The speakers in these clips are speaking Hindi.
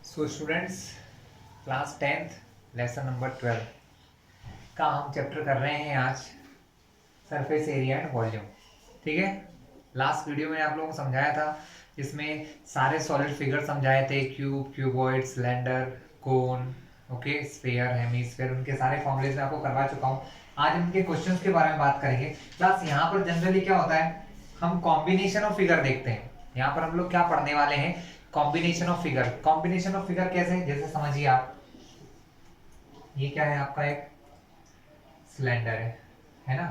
So students, class 10th lesson number 12 का हम चैप्टर कर रहे हैं आज, सरफेस एरिया एंड वॉल्यूम। ठीक है, लास्ट वीडियो में आप लोगों को समझाया था, इसमें सारे सॉलिड फिगर समझाए थे, क्यूब, क्यूबॉइड, सिलेंडर, कोन, ओके, स्फीयर, हेमीस्फीयर, उनके सारे फॉर्मूलेज मैं आपको करवा चुका हूँ। आज उनके क्वेश्चंस के बारे में बात करेंगे। क्लास यहाँ पर जनरली क्या होता है, हम कॉम्बिनेशन ऑफ फिगर देखते हैं। यहाँ पर हम लोग क्या पढ़ने वाले हैं, combination of figure. Combination of figure कैसे, जैसे समझिए आप, ये क्या है आपका, एक सिलेंडर है ना।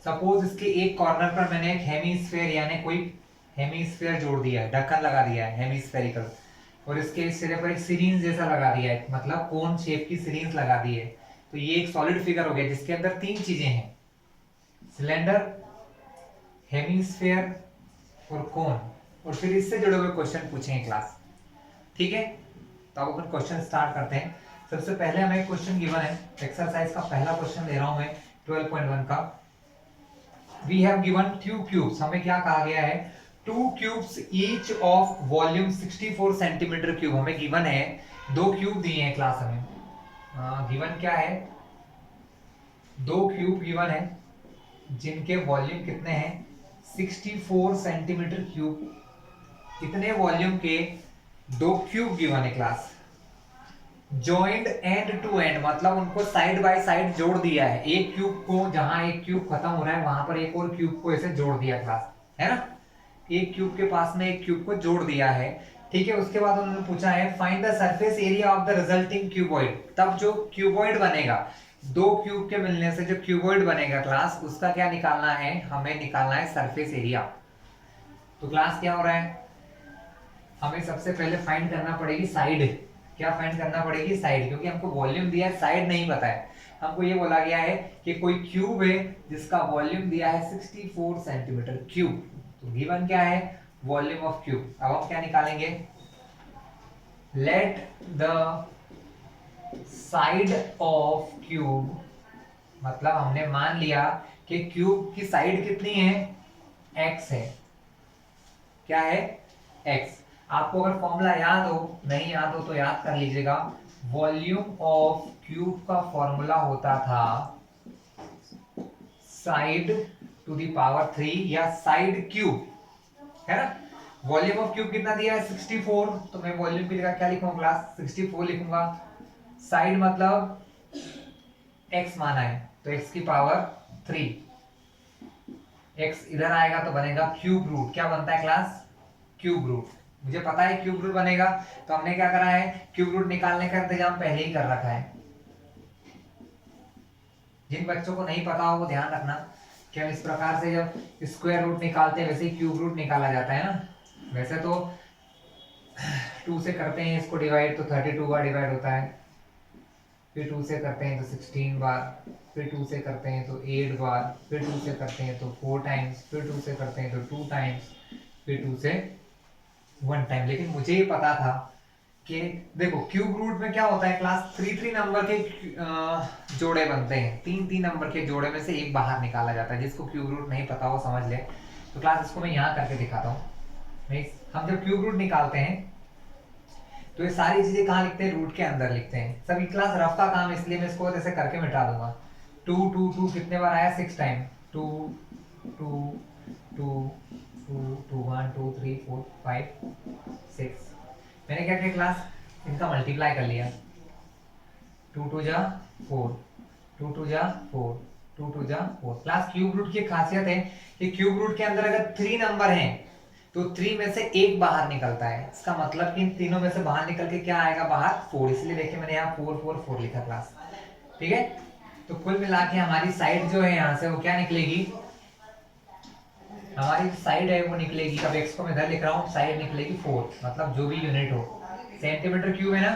सपोज इसके एक कॉर्नर पर मैंने एक हेमीस्फेयर यानी कोई हेमीस्फेयर जोड़ दिया है, ढक्कन लगा दिया है हेमीस्फेरिकल, और इसके इस सिरे पर एक सिरिंज जैसा लगा दिया है, मतलब कोन शेप की सिरिंज लगा दी है। तो ये एक सॉलिड फिगर हो गया जिसके अंदर तीन चीजें हैं, सिलेंडर, हेमीस्फेयर और कोन, और फिर इससे जुड़े हुए क्वेश्चन पूछेंगे क्लास। ठीक है, तो अब अपन क्वेश्चन स्टार्ट करते हैं। सबसे पहले हमें क्वेश्चन गिवन है, एक्सरसाइज का पहला क्वेश्चन ले रहा हूं मैं 12.1 का। We have given two cubes, हमें क्या कहा गया है, two cubes each of volume 64 centimetre cube हमें गिवन है। दो क्यूब दिए हैं क्लास हमें, गिवन क्या है, दो क्यूब गिवन है जिनके वॉल्यूम कितने हैं, 64 सेंटीमीटर क्यूब। इतने वॉल्यूम के दो क्यूब गिवन है class. Joint end to end, मतलब उनको साइड बाय साइड जोड़ दिया है। एक क्यूब को, जहां एक क्यूब खत्म हो रहा है वहां पर एक और क्यूब को ऐसे जोड़ दिया क्लास, है ना। एक क्यूब के पास में एक क्यूब को जोड़ दिया है। ठीक है, उसके बाद उन्होंने पूछा है find the surface area of the resulting cuboid. तब जो क्यूबॉइड बनेगा, दो क्यूब के मिलने से जो क्यूबॉइड बनेगा क्लास, उसका क्या निकालना है, हमें निकालना है सरफेस एरिया। तो क्लास क्या हो रहा है, हमें सबसे पहले फाइंड करना पड़ेगी साइड। क्या फाइंड करना पड़ेगी, साइड, क्योंकि हमको वॉल्यूम दिया है, साइड नहीं पता है। हमको ये बोला गया है कि कोई क्यूब है जिसका वॉल्यूम दिया है 64 सेंटीमीटर क्यूब। तो गिवन क्या है, वॉल्यूम ऑफ क्यूब। अब हम क्या निकालेंगे, let the side of cube, मतलब हमने मान लिया कि क्यूब की साइड कितनी है, x है। क्या है, x। आपको अगर फॉर्मूला याद हो, नहीं याद हो तो याद कर लीजिएगा। वॉल्यूम ऑफ क्यूब का फॉर्मूला होता था साइड टू द पावर 3 या साइड क्यूब, है ना। वॉल्यूम ऑफ क्यूब कितना दिया है, 64, तो मैं वॉल्यूम की जगह क्या लिखूंगा क्लास, 64 लिखूंगा। साइड मतलब x माना है, तो x की पावर 3, x इधर आएगा तो बनेगा क्यूब रूट। क्या बनता है क्लास, क्यूब रूट। मुझे पता है क्यूब रूट बनेगा, तो हमने क्या करा है, क्यूब रूट निकालने का इंतजाम पहले ही कर रखा है। जिन बच्चों को नहीं पता हो वो ध्यान रखना कि हम इस प्रकार से जब स्क्वायर रूट निकालते हैं वैसे ही क्यूब रूट निकाला जाता है ना। वैसे तो 2 से करते हैं इसको डिवाइड तो 32 बार डिवाइड होता है, फिर 2 से करते हैं तो 16 बार, फिर 2 से करते हैं तो 8 बार, फिर 2 से करते हैं तो 4 टाइम्स, फिर 2 से करते हैं तो 2 टाइम्स, फिर 2 से 1 टाइम। लेकिन मुझे ये पता था कि देखो क्यूब रूट में क्या होता है क्लास, 3 नंबर के जोड़े बनते हैं, 3 नंबर के जोड़े में से एक बाहर निकाला जाता है। जिसको क्यूब रूट नहीं पता वो समझ ले। तो क्लास इसको मैं यहाँ करके दिखाता हूँ। हम जब क्यूब रूट निकालते हैं तो ये सारी चीजें कहाँ लिखते हैं, रूट के अंदर लिखते हैं। सभी क्लास रफ का काम, इसलिए मैं इसको ऐसे करके मिटा दूंगा। 2 2 2 कितने बार आया, 6 टाइम। 2 2 2 2 2 1 2 3 4 5 6। मैंने क्या किया क्लास, इनका मल्टीप्लाई कर लिया। 2 2 जा 4, 2 2 जा 4, 2 2 जा 4। क्लास क्यूब रूट की खासियत है कि क्यूब रूट के अंदर अगर 3 नंबर हैं तो 3 में से एक बाहर निकलता है। इसका मतलब कि इन तीनों में से बाहर निकल के क्या आएगा, बाहर 4। इसलिए देखिए मैंने यहाँ 4 4 4 लिखा क्लास। ठीक है, तो कुल मिला के हमारी साइड जो है यहाँ से वो क्या निकलेगी, हमारी साइड है वो निकलेगी, अब x को मैं इधर लिख रहा हूँ, साइड निकलेगी 4, मतलब जो भी यूनिट हो। सेंटीमीटर क्यूब है ना,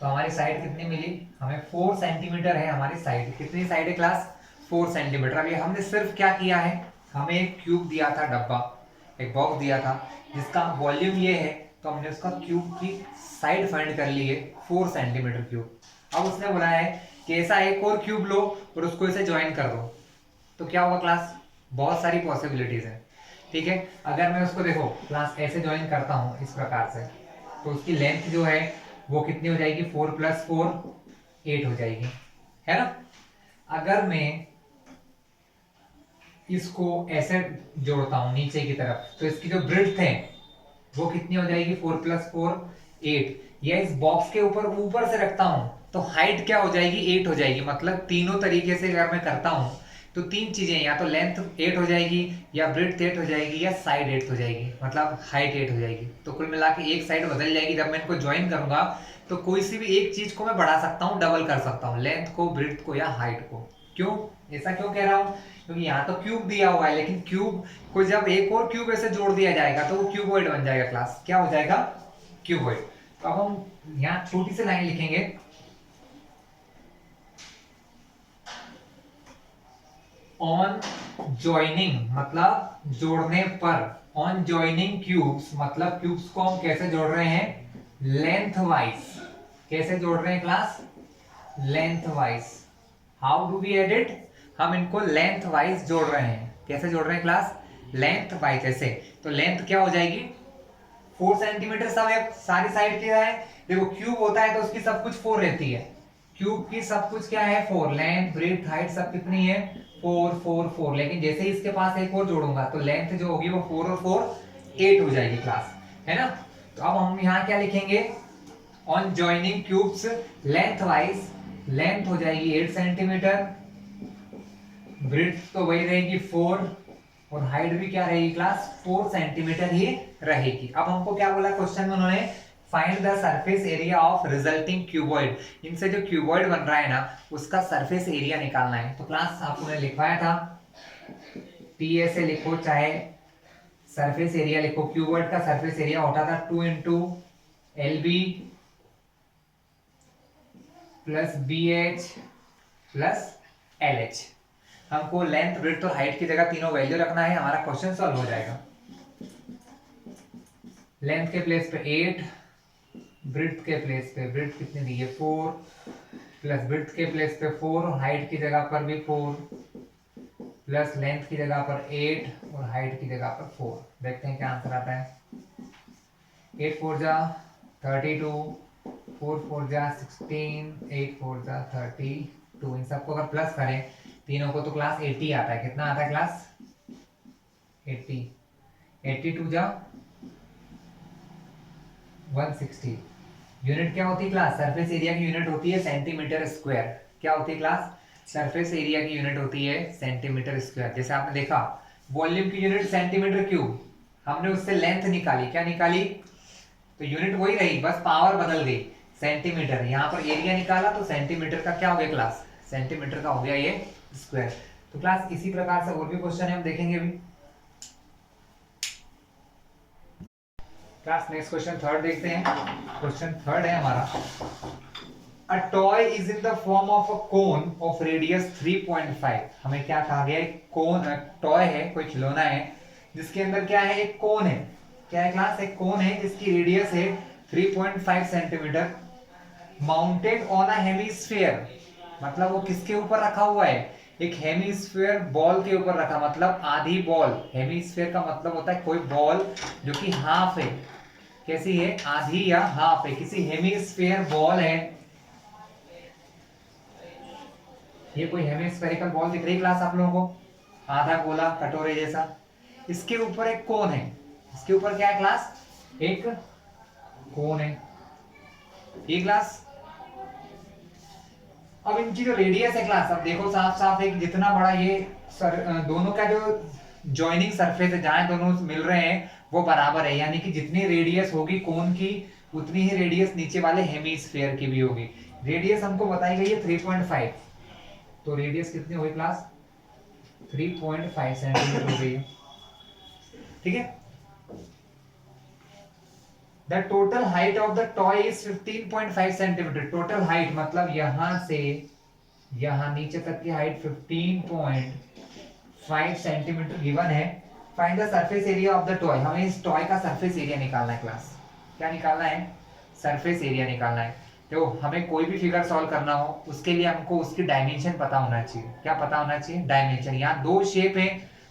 तो हमारी साइड कितनी मिली हमें, 4 सेंटीमीटर है हमारी साइड। कितनी साइड है क्लास, 4 सेंटीमीटर। अभी हमने सिर्फ क्या किया है, हमें एक क्यूब दिया था, डब्बा, एक बॉक्स दिया था जिसका वॉल्यूम ये है, तो हमने उसका क्यूब की साइड फाइंड कर ली है, 4 सेंटीमीटर क्यूब। अब उसने बोला है कि ऐसा एक और क्यूब लो और उसको ऐसे ज्वाइन कर दो, तो क्या होगा क्लास, बहुत सारी पॉसिबिलिटीज है। ठीक है, अगर मैं उसको देखो क्लास ऐसे ज्वाइन करता हूं इस प्रकार से, तो उसकी लेंथ जो है वो कितनी हो जाएगी, 4 + 4 8 हो जाएगी, है ना। अगर मैं इसको ऐसे जोड़ता हूं नीचे की तरफ, तो इसकी जो ब्रेड्थ है वो कितनी हो जाएगी, 4 + 4 8। या इस बॉक्स के ऊपर से रखता हूं तो हाइट क्या हो जाएगी, 8 हो जाएगी। मतलब तीनों तरीके से अगर मैं करता हूं तो तीन चीजें, या तो लेंथ 8 हो जाएगी, या ब्रेड्थ 8 हो जाएगी, या साइड 8 हो जाएगी, मतलब हाइट 8 हो जाएगी। तो कुल मिला के एक साइड बदल जाएगी। जब मैं इनको ज्वाइन करूंगा तो कोई सी भी एक चीज को मैं बढ़ा सकता हूँ, डबल कर सकता हूँ, लेंथ को, ब्रेड्थ को, या हाइट को। क्यों, ऐसा क्यों कह रहा हूँ, क्योंकि यहाँ तो क्यूब दिया हुआ है, लेकिन क्यूब को जब एक और क्यूब ऐसे जोड़ दिया जाएगा तो वो क्यूबॉइड बन जाएगा क्लास। क्या हो जाएगा, क्यूबॉइड। तो अब हम यहाँ छोटी सी लाइन लिखेंगे, ऑन जॉइनिंग मतलब जोड़ने पर, ऑन जॉइनिंग क्यूब्स मतलब क्यूब्स को हम कैसे जोड़ रहे हैं, लेंथ वाइज। कैसे जोड़ रहे हैं class, length wise. How do we add it, हम इनको लेंथ वाइज जोड़ रहे हैं। कैसे जोड़ रहे हैं क्लास, लेंथ वाइज। ऐसे तो लेंथ क्या हो जाएगी, 4 सेंटीमीटर सब सारी साइड क्या है, देखो क्यूब होता है तो उसकी सब कुछ 4 रहती है। क्यूब की सब कुछ क्या है, 4। लेंथ, ब्रेड्थ, हाइट सब कितनी है, 4 4 4। लेकिन जैसे ही इसके पास एक और जोड़ूंगा तो लेंथ जो होगी वो 4 और 4 8 हो जाएगी क्लास, है ना। तो अब हम यहाँ क्या लिखेंगे, on joining cubes length wise, length हो जाएगी 8 सेंटीमीटर, ब्रेड्थ तो वही रहेगी 4, और हाइट भी क्या रहेगी क्लास, 4 सेंटीमीटर ही रहेगी। अब हमको क्या बोला क्वेश्चन में उन्होंने, find the surface area of resulting cuboid. इनसे जो क्यूबॉइड बन रहा है ना उसका सरफेस एरिया निकालना है। तो क्लास आपने लिखवाया था, टी ऐसे लिखो, चाहे सरफेस एरिया लिखो। क्यूबॉइड का सरफेस एरिया होता था 2 × LB + BH + LH। हमको लेंथ, ब्रेड्थ और हाइट की जगह तीनों वैल्यू रखना है, हमारा क्वेश्चन सॉल्व हो जाएगा। लेंथ के प्लेस पे 8, ब्रेड्थ के प्लेस पे, ब्रेड्थ कितनी दी है 4, प्लस ब्रेड्थ के प्लेस पे 4, हाइट की जगह पर भी 4, प्लस लेंथ की जगह पर 8 और हाइट की जगह पर 4। देखते हैं क्या आंसर आता है। 8 4 जा 32, 4 4 जा 16, 8 4 जा 32। इन सबको अगर प्लस करें तीनों को तो क्लास 80 आता है। कितना आता है क्लास, 80। 82 जा 160। यूनिट क्या होती है क्लास, सरफेस एरिया की यूनिट होती है सेंटीमीटर स्क्वायर। क्या होती है क्लास, सरफेस एरिया की यूनिट होती है सेंटीमीटर स्क्वायर। जैसे आपने देखा वॉल्यूम की यूनिट सेंटीमीटर क्यूब, हमने उससे लेंथ निकाली, क्या निकाली, तो यूनिट वही रही, बस पावर बदल गई, सेंटीमीटर। यहाँ पर एरिया निकाला तो सेंटीमीटर का क्या हो गया क्लास, सेंटीमीटर का हो गया ये स्क्वायर। तो क्लास इसी प्रकार से और भी क्वेश्चन है, हम देखेंगे अभी। क्लास नेक्स्ट क्वेश्चन थर्ड देखते हैं। क्वेश्चन थर्ड है हमारा, a toy is in the form of a cone of radius 3.5। हमें क्या कहा गया है, कोन, टॉय है, कोई खिलौना है जिसके अंदर क्या है, एक कोन है। क्या है क्लास, एक कोन है जिसकी रेडियस है 3.5 centimetre, mounted on a hemisphere. मतलब वो किसके ऊपर रखा हुआ है, एक हेमिस्फीयर बॉल के ऊपर रखा, मतलब आधी बॉल। हेमिस्फीयर का मतलब होता है कोई बॉल जो कि हाफ है, कैसी है, आधी या हाफ है, किसी हेमिस्फीयर बॉल है। ये कोई हेमिस्फेरिकल बॉल दिख रही है क्लास आप लोगों को, आधा गोला कटोरे जैसा। इसके ऊपर एक कोन है, इसके ऊपर क्या है क्लास, एक कोन है, ये क्लास। अब इनकी जो रेडियस है क्लास, अब देखो साफ साफ है कि जितना बड़ा ये दोनों का जो जॉइनिंग सरफेस है, जहां दोनों मिल रहे हैं वो बराबर है, यानी कि जितनी रेडियस होगी कोन की उतनी ही रेडियस नीचे वाले हेमिस्फीयर की भी होगी। रेडियस हमको बताई गई है 3.5, तो रेडियस कितनी होगी क्लास, 3.5 सेंटीमीटर हो गई है, ठीक है। The total height of the toy is 15.5 centimetre. Total height मतलब यहां से यहां नीचे तक की हाइट 15.5 सेंटीमीटर गिवन है। Find the surface area of the toy. हमें इस टॉय का सरफेस एरिया निकालना है क्लास। क्या निकालना है, सरफेस एरिया निकालना है। तो हमें कोई भी फिगर सॉल्व करना हो उसके लिए हमको उसकी डायमेंशन पता होना चाहिए। क्या पता होना चाहिए, डायमेंशन। यहाँ दो शेप है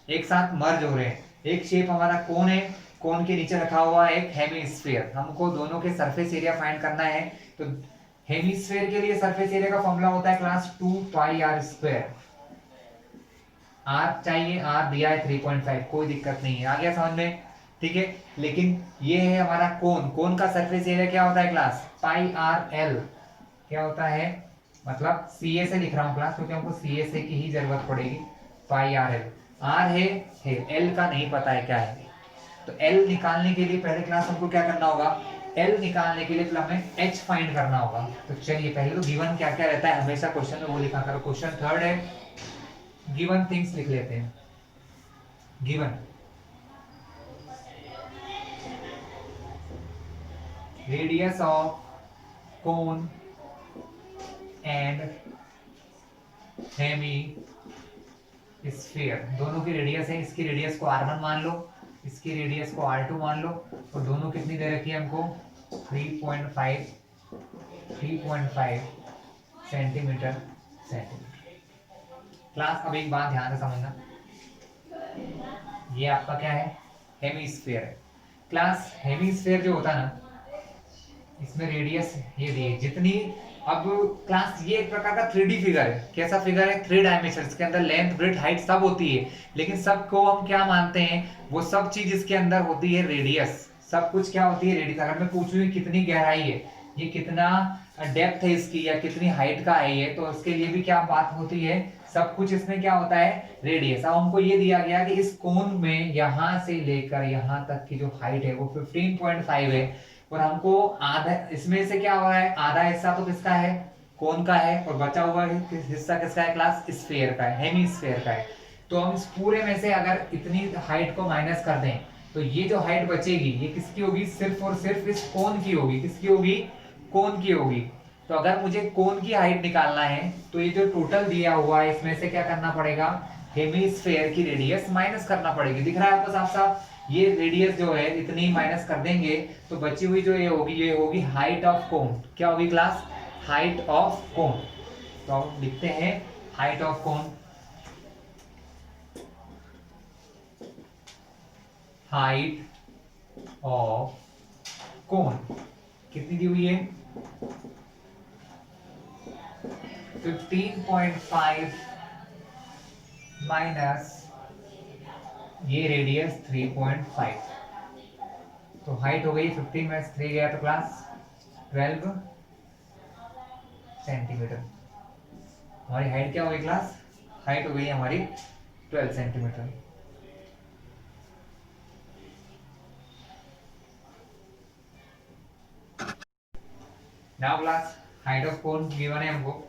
एक साथ मर्ज हो रहे हैं, एक शेप हमारा कोन है कोन के नीचे रखा हुआ है एक हेमिस्फीयर, हमको दोनों के सरफेस एरिया फाइंड करना है। तो हेमिस्फीयर के लिए सरफेस एरिया का फॉर्मूला होता है class 2 pi R square. R चाहिए, आर दिया है 3.5, कोई दिक्कत नहीं है, आ गया समझ में, ठीक है। लेकिन ये है हमारा कोन, कोन का सरफेस एरिया क्या होता है क्लास, पाई आर एल, क्या होता है, मतलब सी ए से लिख रहा हूँ क्लास क्योंकि हमको सी ए से की ही जरूरत पड़ेगी। पाई आर एल, आर है एल का नहीं पता है क्या है, तो एल निकालने के लिए पहले क्लास हमको क्या करना होगा, एल निकालने के लिए तो हमें एच फाइंड करना होगा। तो चलिए पहले तो गिवन क्या क्या रहता है हमेशा क्वेश्चन में वो लिखा करो। क्वेश्चन थर्ड है, गिवन थिंग्स लिख लेते हैं। Given radius of cone and hemisphere, दोनों की रेडियस है, इसकी रेडियस को r1 मान लो, इसकी रेडियस को r2 मान लो, और दोनों कितनी दे रखी है हमको 3.5 सेंटीमीटर क्लास। अब एक बात ध्यान से समझना, ये आपका क्या है, हेमिस्फीयर है क्लास। हेमिस्फीयर जो होता है ना, इसमें रेडियस ये दी है जितनी, अब क्लास ये एक प्रकार का 3D फिगर है। कैसा फिगर है, 3 डायमेंशन, इसके अंदर लेंथ ब्रेथ हाइट सब होती है, लेकिन सबको हम क्या मानते हैं, वो सब चीज इसके अंदर होती है रेडियस, सब कुछ क्या होती है रेडियस। अगर मैं पूछूं कितनी गहराई है, ये कितना डेप्थ है इसकी, या कितनी हाइट का है ये, तो उसके लिए भी क्या बात होती है, सब कुछ इसमें क्या होता है रेडियस। अब हमको ये दिया गया कि इस कोन में यहां से लेकर यहां तक की जो हाइट है वो 15.5 है, और हमको आधा, इसमें से क्या हो रहा है, आधा हिस्सा तो किसका है, कोन का है, और बचा हुआ हिस्सा किसका है क्लास, स्फीयर का है, हेमिस्फीयर का है। तो हम इस पूरे में से अगर इतनी हाइट को माइनस कर दें, तो ये जो हाइट बचेगी ये किसकी होगी, सिर्फ और सिर्फ इस कोन की होगी। किसकी होगी, कोन की होगी। तो अगर मुझे कोन की हाइट निकालना है, तो ये जो टोटल दिया हुआ है इसमें से क्या करना पड़ेगा, हेमिस्फीयर की रेडियस माइनस करना पड़ेगी। दिख रहा है आपको साफ साफ, ये रेडियस जो है इतनी माइनस कर देंगे तो बची हुई जो ये होगी हाइट ऑफ कोन। क्या होगी क्लास, हाइट ऑफ कोन। तो हम लिखते हैं height of cone, height of cone कितनी दी हुई है, 15.5 माइनस ये रेडियस 3.5, तो हाइट हो गई 15 में 3 गया तो क्लास 12 सेंटीमीटर। हमारी हाइट क्या हो गई क्लास, हाइट हो गई हमारी 12 centimetre. Now class height of cone given है हमको।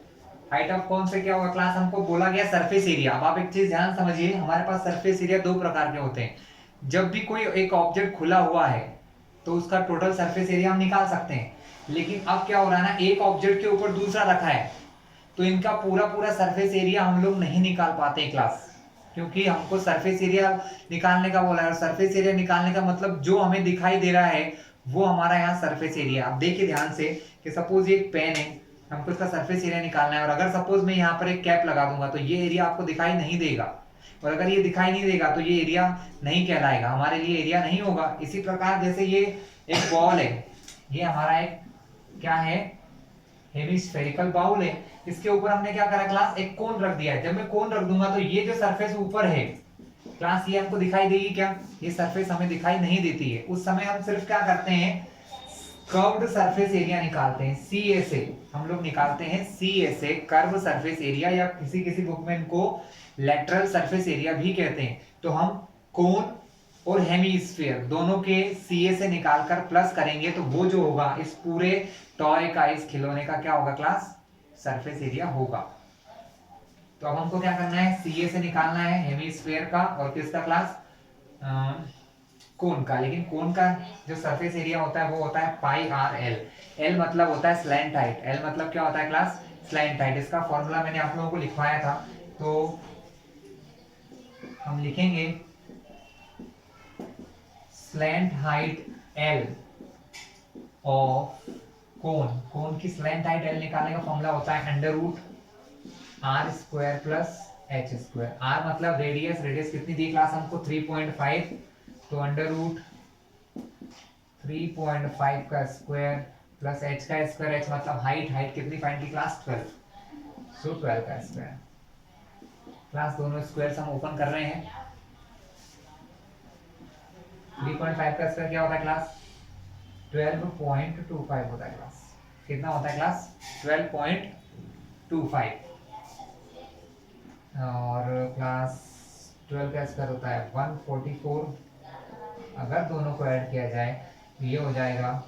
हाइट ऑफ कोन से क्या होगा क्लास, हमको बोला गया सरफेस एरिया। अब आप एक चीज ध्यान समझिए, हमारे पास सरफेस एरिया दो प्रकार के होते हैं। जब भी कोई एक ऑब्जेक्ट खुला हुआ है तो उसका टोटल सरफेस एरिया हम निकाल सकते हैं, लेकिन अब क्या हो रहा है ना, एक ऑब्जेक्ट के ऊपर दूसरा रखा है, तो इनका पूरा पूरा सरफेस एरिया हम लोग नहीं निकाल पाते क्लास, क्योंकि हमको सरफेस एरिया निकालने का बोला है। सरफेस एरिया निकालने का मतलब जो हमें दिखाई दे रहा है वो हमारा यहाँ सरफेस एरिया। आप देखिए ध्यान से कि सपोज ये एक पेन है, हमको इसका सरफेस एरिया निकालना है, और अगर सपोज मैं यहाँ पर एक कैप लगा दूंगा तो ये एरिया आपको दिखाई नहीं देगा, और अगर ये दिखाई नहीं देगा तो ये एरिया नहीं कहलाएगा, हमारे लिए एरिया नहीं होगा। इसी प्रकार जैसे ये एक बॉल है, ये हमारा एक क्या है, हेमिस्फेरिकल बाउल है, इसके ऊपर हमने क्या करा क्लास, एक कोन रख दिया है। जब मैं कोन रख दूंगा तो ये जो सरफेस ऊपर है क्लास, ये हमको दिखाई देगी क्या, ये सरफेस हमें दिखाई नहीं देती है। उस समय हम सिर्फ क्या करते हैं, कर्व्ड सरफेस एरिया निकालते हैं, सीए से हम लोग निकालते हैं, सीए से कर्व सरफेस एरिया, या किसी किसी बुक में इनको लेटरल सरफेस एरिया भी कहते हैं। तो हम कोन और हेमिस्फीयर दोनों के सीए से निकालकर प्लस करेंगे तो वो जो होगा इस पूरे टॉय का, इस खिलौने का क्या होगा क्लास, सरफेस एरिया होगा। तो अब हमको क्या करना है, सीए से निकालना है हेमिस्फीयर का और किसका क्लास, कोन का। लेकिन कोन का जो सरफेस एरिया होता है वो होता है पाई आर एल। एल मतलब होता है स्लैंट हाइट, एल मतलब क्या होता है क्लास, स्लैंट हाइट। इसका फॉर्मूला मैंने आप लोगों को लिखवाया था, तो हम लिखेंगे slant height L of cone. Cone की स्लैंट हाइट एल निकालने का फॉर्मूला होता है under root R square plus H square. R मतलब रेडियस, रेडियस कितनी दी क्लास हमको 3.5, तो अंडर रूट 3.5 का स्क्वायर प्लस h का स्क्वायर, h मतलब हाइट, हाइट कितनी फाइंड की क्लास 12, सो 12 का स्क्वायर। क्लास दोनों स्क्वायर हम ओपन कर रहे हैं। 3.5 का स्क्वायर क्या होता है क्लास? 12.25 होता है क्लास। कितना होता है क्लास? 12.25। और क्लास 12 का स्क्वायर होता है 144। अगर दोनों को ऐड किया जाए तो ये हो जाएगा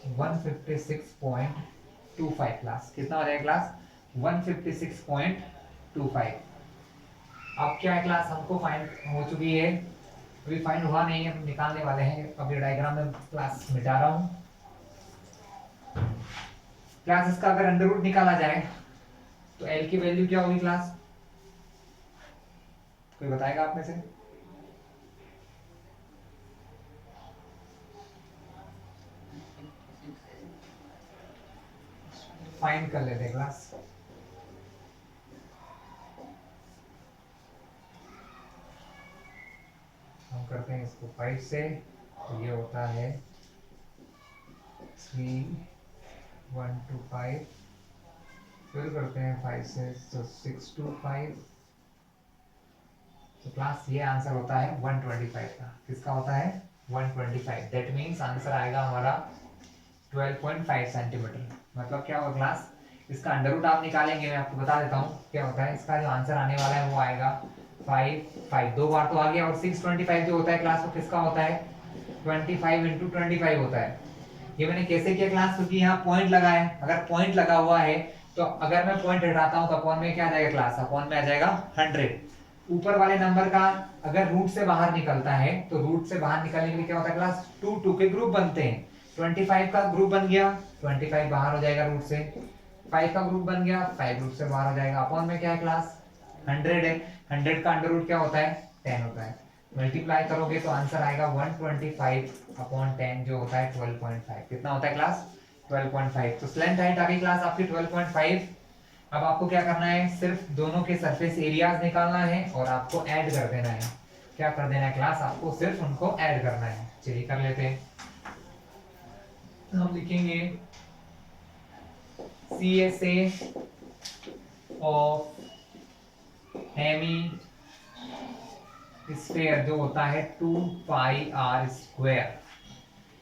156.25 क्लास। कितना हो जाएगा क्लास? 156.25। अब क्या है क्लास, हमको फाइंड हो चुकी है, अभी फाइंड हुआ नहीं है, हम निकालने वाले हैं। अभी डायग्राम में क्लास मिटा रहा हूँ। क्लास इसका अगर अंडर रूट निकाला जाए तो एल की वैल्यू क्या होगी क्लास? कोई बताएगा आप में से? फाइंड कर लेते हैं क्लास। हम करते हैं इसको 5 से, तो ये होता है 3.125। फिर करते हैं 5 से तो 625। तो क्लास ये आंसर होता है 125 का। किसका होता है? 125। दैट मीन्स आंसर आएगा हमारा 12.5 सेंटीमीटर। मतलब क्या होगा क्लास, इसका अंडर रूट आप निकालेंगे, मैं आपको बता देता हूँ क्या होता है। इसका जो आंसर आने वाला है वो आएगा 5 दो बार तो आ गया, और 625 जो होता है क्लास वो किसका होता है? 25 इंटू 25 होता है। ये मैंने कैसे किया क्लास? क्योंकि यहाँ पॉइंट लगा है, अगर पॉइंट लगा हुआ है तो अगर मैं पॉइंट हटाता हूँ तो अपॉन में क्या आ जाएगा क्लास? अपॉन में आ जाएगा 100। ऊपर वाले नंबर का अगर रूट से बाहर निकलता है तो रूट से बाहर निकलने के लिए क्या होता है क्लास? 2 के ग्रुप बनते हैं। 25 का ग्रुप बन गया, 25 बाहर हो जाएगा रूट से। 5 का ग्रुप बन गया, 5 रूट से बाहर हो जाएगा। अपॉन में क्या है क्लास? 100 है। 100 का अंडर रूट क्या होता है? 10 होता है। मल्टीप्लाई करोगे तो आंसर आएगा 125 अपॉन 10 जो होता है 12.5। कितना होता है क्लास? 12.5। तो स्लेंथ हाइट आ गई क्लास आपकी 12.5। अब आपको क्या करना है? सिर्फ दोनों के सरफेस एरियाज निकालना है और आपको ऐड कर देना है। क्या कर देना है क्लास? आपको सिर्फ उनको ऐड करना है। चलिए कर लेते हैं। हम लिखेंगे CSA ऑफ हेमी स्फीयर जो होता है 2πr²।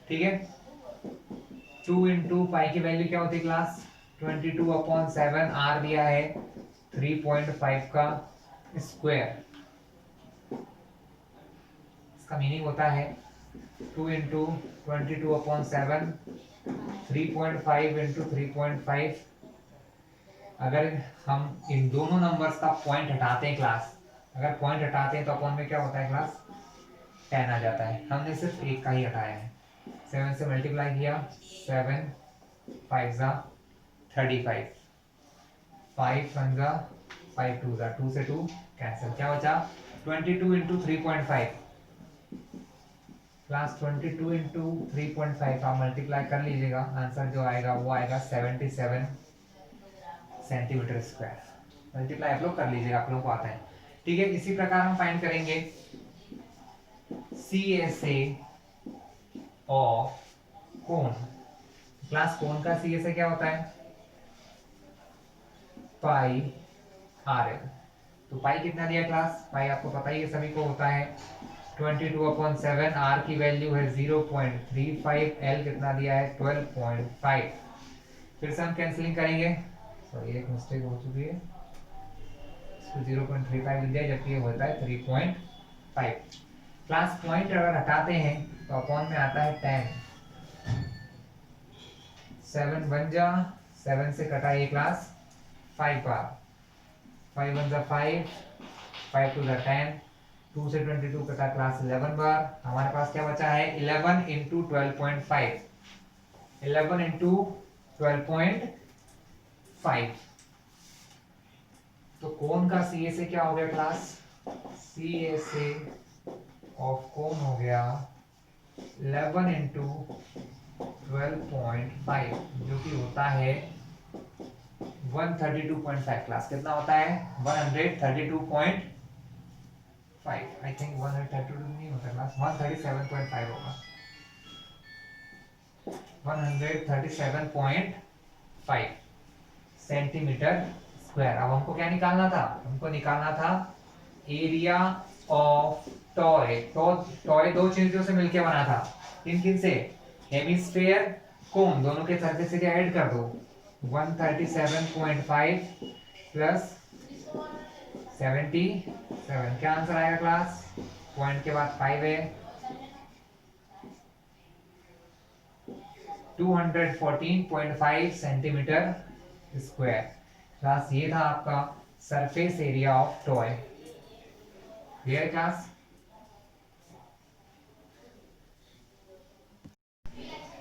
ठीक है, 2 इंटू पाई की वैल्यू क्या होती है क्लास? 22/7। आर दिया है 3.5 का स्क्वायर। इसका मीनिंग होता है 2 इंटू 22/7, 3.5 इंटू 3.5। अगर हम इन दोनों नंबर्स का पॉइंट हटाते हैं क्लास, अगर पॉइंट हटाते हैं तो अपॉन में क्या होता है क्लास? 10 आ जाता है। हमने सिर्फ एक का ही हटाया है। 7 से मल्टीप्लाई किया, 7 5 जा 35, 5 1 जा 5 2 जा 2 से 2 कैंसिल, क्या बचा? 22 इंटू 3.5 क्लास। 22 इंटू 3.5 आप मल्टीप्लाई कर लीजिएगा, आंसर जो आएगा वो आएगा 77 सेंटीमीटर स्क्वायर। मल्टीप्लाई आप लोग कर लीजिएगा, आप लोगों को आता है। ठीक है, इसी प्रकार हम फाइंड करेंगे CSA ऑफ कोन। क्लास कोन का CSA क्या होता है? पाई RL। तो पाई कितना दिया क्लास? पाई आपको पता ही है, सभी को होता है 22/7। आर की वैल्यू है 0.35, एल कितना दिया है? 12.5। फिर से हम कैंसिलिंग करेंगे। सॉरी एक मिस्टेक हो चुकी है, इसको 0.35 लिख दिया जबकि ये होता है 3.5। क्लास पॉइंट अगर हटाते हैं तो अपॉन में आता है 10। 7 बन जा, 7 से कटा ये क्लास 5 बार, 5 1 जा 5, 5 2 जा 10, 2 से 22 कटा क्लास 11 बार। हमारे पास क्या बचा है? 11 इंटू 12.5, 11 इंटू 12.5। तो कोन का CSA क्या हो गया क्लास? CSA ऑफ कोन हो गया 11 इंटू 12.5 जो कि होता है 132.5 क्लास। कितना होता है? 132.5। आई थिंक 132 नहीं होता क्लास, 137.5 होगा। 137.5 सेंटीमीटर स्क्वायर। अब हमको क्या निकालना था? हमको निकालना था एरिया ऑफ टॉय। तो टॉय दो चीजों से मिलके बना था, किन किन से? हेमिस्फेयर, कोन, दोनों के सरफेस एरिया ऐड कर दो। 137.5 प्लस 77, क्या आंसर आएगा क्लास? पॉइंट के बाद 5 है, 214.5 सेंटीमीटर स्क्वायर। क्लास ये था आपका surface area of toy. Clear class?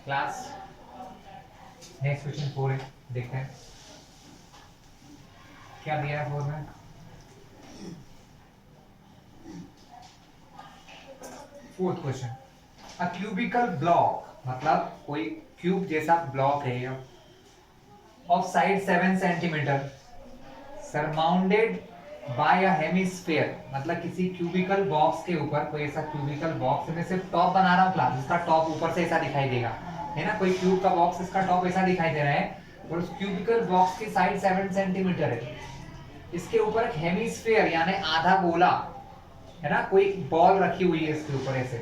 Class next question 4 है, देखते हैं क्या दिया है 4 में। Fourth question, a cubical block, मतलब कोई क्यूब जैसा ब्लॉक है of side 7 centimetre surmounted by a hemisphere, मतलब किसी क्यूबिकल बॉक्स के ऊपर, कोई ऐसा क्यूबिकल बॉक्स, मैं सिर्फ टॉप बना रहा हूँ क्लास, इसका टॉप ऊपर से ऐसा दिखाई देगा, है ना? कोई क्यूब का बॉक्स, इसका टॉप ऐसा दिखाई दे रहा है और उस क्यूबिकल बॉक्स की साइड 7 सेंटीमीटर है। इसके ऊपर एक हेमिस्फीयर यानी आधा गोला, है ना, कोई बॉल रखी हुई है इसके ऊपर ऐसे।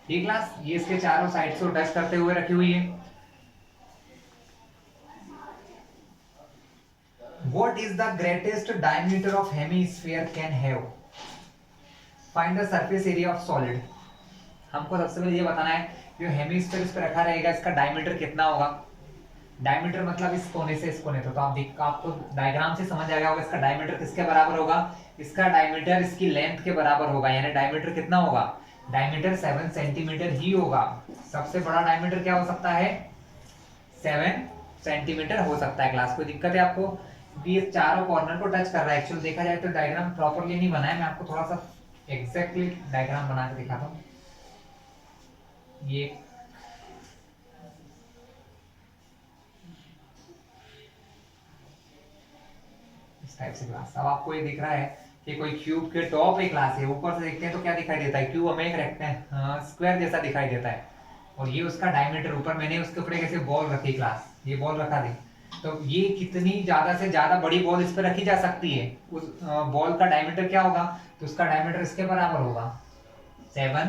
ठीक क्लास, ये इसके चारों साइड से टच करते हुए रखी हुई है। What is the greatest diameter of hemisphere can have? Find the surface area of solid. हमको सबसे पहले ये बताना है जो हेमिस्फीयर इस पे रखा रहेगा इसका डायमीटर कितना होगा। डायमीटर मतलब इस कोने से इस कोने तक, तो आपको डायग्राम से समझ आ गया होगा इसका डायमीटर किसके बराबर होगा। इसका डायमीटर इसकी लेंथ के बराबर होगा, यानी डायमीटर कितना होगा? डायमीटर 7 सेंटीमीटर ही होगा। सबसे बड़ा डायमीटर क्या हो सकता है? 7 सेंटीमीटर हो सकता है। क्लास कोई दिक्कत है आपको? ये चारों कॉर्नर को टच कर रहा है। एक्चुअली देखा जाए तो डायग्राम प्रॉपर्ली नहीं बना है, मैं आपको थोड़ा सा एग्जैक्टली डायग्राम बना के दिखाता हूँ। ये इस टाइप से क्लास, अब आपको ये दिख रहा है कि कोई क्यूब के टॉप एक क्लास है, ऊपर से देखते हैं तो क्या दिखाई देता है? क्यूब हमें एक रेक्टेंगल स्क्वायर जैसा दिखाई देता है और ये उसका डायमीटर, ऊपर मैंने उसके ऊपर कैसे बॉल रखी क्लास, ये बॉल रखा दी, तो ये कितनी ज्यादा से ज्यादा बड़ी बॉल इस पर रखी जा सकती है, उस बॉल का डायमीटर क्या होगा? तो उसका डायमीटर इसके बराबर होगा 7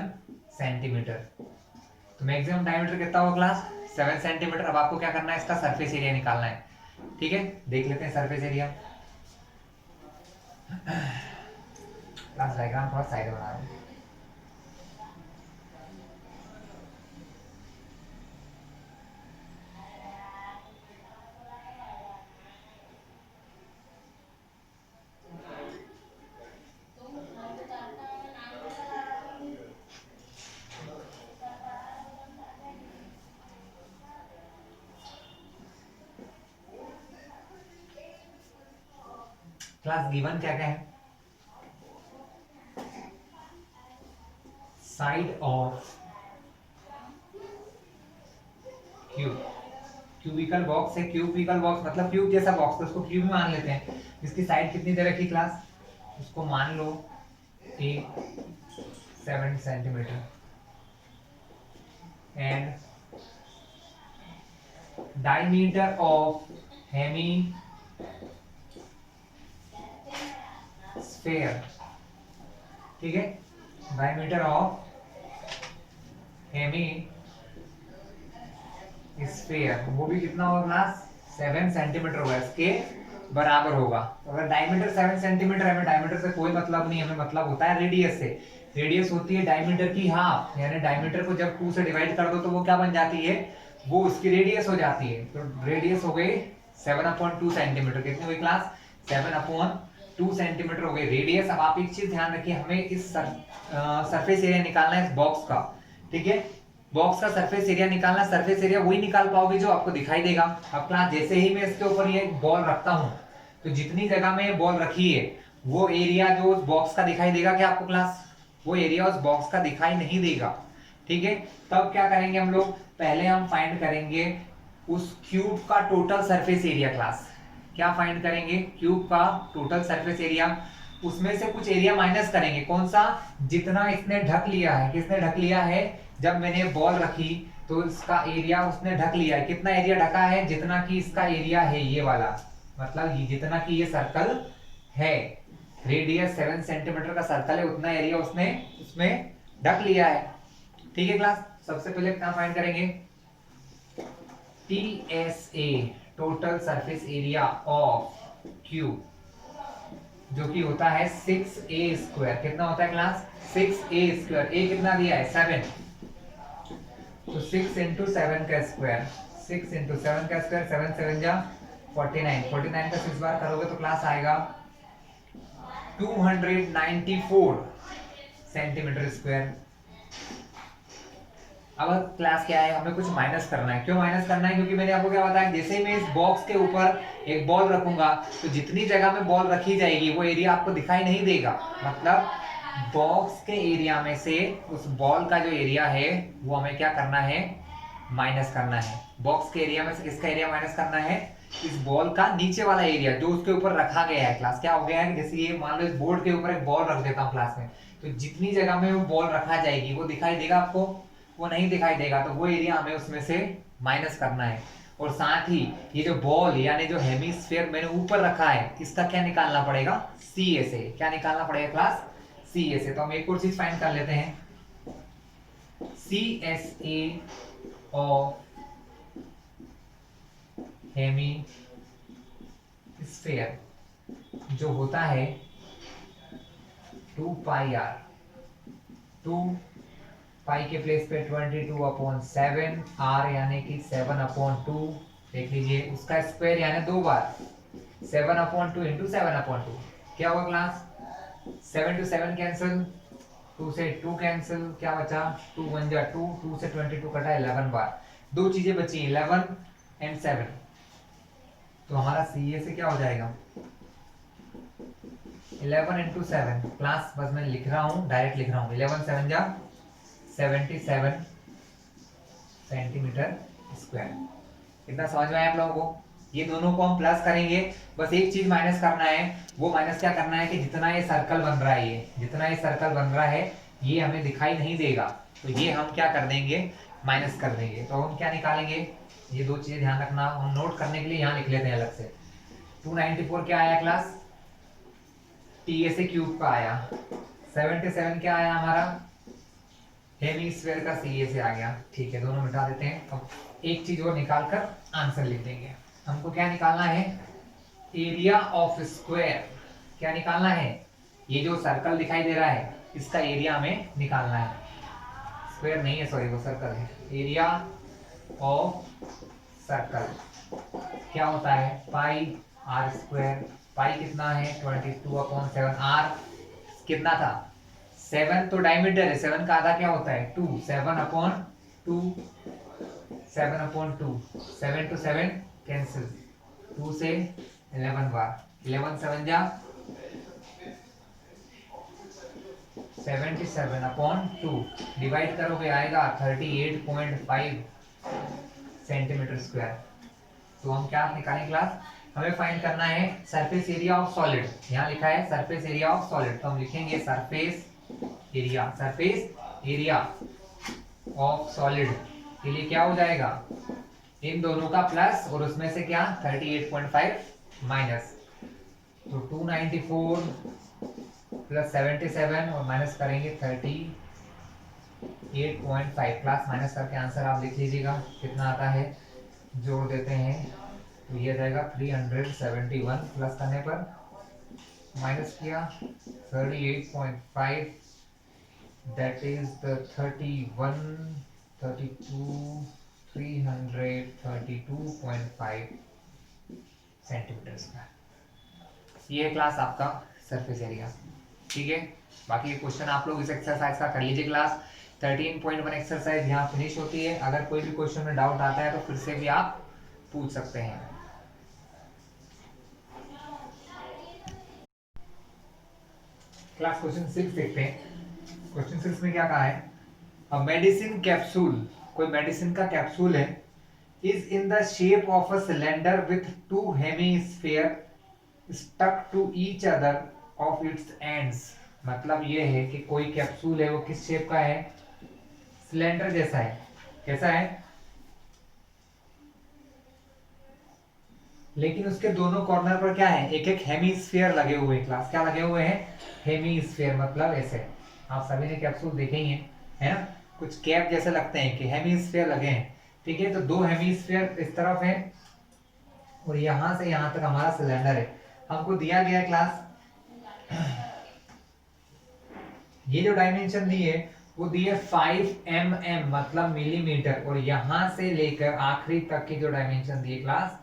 सेंटीमीटर। तो मैक्सिमम डायमीटर कितना होगा क्लास? 7 सेंटीमीटर। अब आपको क्या करना है? इसका सरफेस एरिया निकालना है। ठीक है, देख लेते हैं सरफेस एरिया। क्लास डायग्राम थोड़ा साइड बना रहा हूं। क्लास गिवन क्या क्या है? Side of cube, cubical box है, क्यूबिकल बॉक्स मतलब क्यूब जैसा बॉक्स, तो उसको क्यूब मान लेते हैं। इसकी साइड कितनी दे रखी क्लास? उसको मान लो 7 centimetre and diameter of hemisphere, ठीक है, डायमीटर ऑफ हेमी स्फेयर वो भी कितना होगा क्लास? 7 सेंटीमीटर होगा, इसके बराबर होगा। तो अगर डायमीटर 7 सेंटीमीटर है, हमें डायमीटर से कोई मतलब नहीं, हमें मतलब होता है रेडियस से। रेडियस होती है डायमीटर की हाफ, यानी डायमीटर को जब 2 से डिवाइड कर दो तो वो क्या बन जाती है? वो उसकी रेडियस हो जाती है। तो रेडियस हो गई 7/2 सेंटीमीटर। कितनी हुई क्लास? 7/2 सेंटीमीटर हो गई रेडियस। अब आप एक चीज ध्यान रखिए, हमें इस सरफेस एरिया निकालना है इस बॉक्स का, ठीक है? बॉक्स का सरफेस एरिया निकालना, सरफेस एरिया वही निकाल पाओगे जो आपको दिखाई देगा। अब क्लास जैसे ही मैं इसके ऊपर ये बॉल रखता हूं तो जितनी जगह में ये बॉल रखी है वो एरिया जो उस बॉक्स का दिखाई देगा क्या आपको क्लास? वो एरिया उस बॉक्स का दिखाई नहीं देगा, ठीक है? तब क्या करेंगे हम लोग? पहले हम फाइंड करेंगे उस क्यूब का टोटल सरफेस एरिया। क्लास क्या फाइंड करेंगे? क्यूब का टोटल सरफेस एरिया। उसमें से कुछ एरिया माइनस करेंगे। कौन सा? जितना इसने ढक लिया है। किसने ढक लिया है? जब मैंने बॉल रखी तो इसका एरिया उसने ढक लिया है। कितना एरिया ढका है? जितना कि इसका एरिया है ये वाला, मतलब ये जितना कि ये सर्कल है, रेडियस 7 सेंटीमीटर का सर्कल है, उतना एरिया उसने उसमें ढक लिया है। ठीक है क्लास, सबसे पहले क्या फाइंड करेंगे? TSA total surface area of cube, जो कि होता है 6a²। कितना होता है क्लास? 6a²। a कितना दिया है? 7। तो 6 इंटू 7 का स्क्वायर, 6 इंटू 7 का स्क्वायर, 7 7 जा 49, 49 का 6 बार करोगे तो क्लास आएगा 294 सेंटीमीटर स्क्वायर। अब क्लास क्या है? हमें कुछ माइनस करना है। क्यों माइनस करना है? क्योंकि मैंने आपको क्या बताया, जैसे ही मैं इस बॉक्स के ऊपर एक बॉल रखूंगा तो जितनी जगह में बॉल रखी जाएगी वो एरिया आपको दिखाई नहीं देगा। मतलब बॉक्स के एरिया में से उस बॉल का जो एरिया है वो हमें क्या करना है? माइनस करना है। बॉक्स के एरिया में से किसका एरिया माइनस करना है? इस बॉल का नीचे वाला एरिया जो उसके ऊपर रखा गया है। क्लास क्या हो गया है? जैसे ये मान लो इस बोर्ड के ऊपर एक बॉल रख देता हूँ क्लास में, तो जितनी जगह में वो बॉल रखा जाएगी वो दिखाई देगा आपको? वो नहीं दिखाई देगा। तो वो एरिया हमें उसमें से माइनस करना है। और साथ ही ये जो बॉल यानी जो हेमिस्फीयर मैंने ऊपर रखा है, इसका क्या निकालना पड़ेगा? CSA। क्या निकालना पड़ेगा क्लास? CSA। तो हम एक और चीज फाइंड कर लेते हैं। CSA ऑफ हेमिस्फीयर जो होता है 2 पाई r, 2 पाई के प्लेस पे 22/7, r यानी कि 7/2। देख लीजिए उसका स्क्वायर यानी 2 बार 7/2 इंटू 7/2। क्या होगा क्लास? 7 to 7 कैंसिल, 2 से 2 कैंसिल, क्या बचा? 2 1 जा 2, 2 से 22 कटा 11 बार। दो चीजें बची 11 एंड 7। तो हमारा CSA क्या हो जाएगा? 11 इंटू 7। क्लास बस मैं लिख रहा हूँ, डायरेक्ट लिख रहा हूँ। 11 7 जा 77 सेंटीमीटर स्क्वायर। कितना समझ में आया आप लोगों को? ये दोनों को हम प्लस करेंगे, बस एक चीज माइनस करना है। वो माइनस क्या करना है कि जितना ये सर्कल बन रहा है, ये जितना ये सर्कल बन रहा है ये हमें दिखाई नहीं देगा, तो ये हम क्या कर देंगे? माइनस कर देंगे। तो हम क्या निकालेंगे? ये दो चीजें ध्यान रखना, हम नोट करने के लिए यहाँ लिख लेते हैं अलग से। 294 क्या आया क्लास? TSA क्यूब का आया। 77 क्या आया हमारा? हेमिस्फीयर का CSA आ गया। ठीक है, दोनों मिटा देते हैं। अब एक चीज और निकाल कर आंसर लिख देंगे। हमको क्या निकालना है? Area of square. क्या निकालना है? ये जो सर्कल दिखाई दे रहा है इसका एरिया हमें निकालना है। स्क्वायर नहीं है, सॉरी, वो सर्कल है। एरिया ऑफ सर्कल क्या होता है? पाई r²। पाई कितना है? 22/7। r कितना था? 7 तो डायमीटर है, 7 का आधा क्या होता है? 2। 7/2, 7/2, 7 to 7 कैंसिल, 2 से 11 बार, 11 7 जा 77/2। डिवाइड करोगे आएगा 38.5 सेंटीमीटर स्क्वायर। तो हम क्या निकालें क्लास? हमें फाइंड करना है सरफेस एरिया ऑफ सॉलिड। यहाँ लिखा है सरफेस एरिया ऑफ सॉलिड, तो हम लिखेंगे surface area. Surface area of solid के लिए क्या हो जाएगा? इन दोनों का प्लस और उसमें से क्या? 38.5 माइनस। तो 294 प्लस 77 और माइनस करेंगे 38.5। क्लास माइनस करके आंसर आप लिख लीजिएगा कितना आता है। जोड़ देते हैं तो ये आ जाएगा 371, प्लस करने पर माइनस किया 38.5, that is the 332.5 centimetre square. ये क्लास आपका सरफेस एरिया। ठीक है, बाकी ये क्वेश्चन आप लोग इस एक्सरसाइज का कर लीजिए। क्लास 13.1 एक्सरसाइज यहाँ फिनिश होती है। अगर कोई भी क्वेश्चन में डाउट आता है तो फिर से भी आप पूछ सकते हैं। क्लास क्वेश्चन 6 देखते हैं। क्वेश्चन 6 में क्या कहा है? अ मेडिसिन कैप्सूल, कोई मेडिसिन का कैप्सूल है, is in the shape of a cylinder with 2 hemisphere stuck to each other of its ends, मतलब ये है कि कोई कैप्सूल है वो किस शेप का है, सिलेंडर जैसा है। कैसा है, लेकिन उसके दोनों कॉर्नर पर क्या है, एक एक हेमीस्फीयर लगे हुए हैं क्लास। क्या लगे हुए हैं, हेमीस्फीयर, मतलब ऐसे। आप सभी ने कैप्सूल देखे ही हैं, है ना, कुछ कैप जैसे लगते हैं कि हेमीस्फीयर लगे हैं। ठीक है, तो दो हेमीस्फीयर इस तरफ है और यहां से यहां तक हमारा सिलेंडर है। हमको दिया गया क्लास, ये जो डायमेंशन दी है वो दी है 5 mm, मतलब मिलीमीटर, और यहां से लेकर आखिरी तक की जो डायमेंशन दी है क्लास,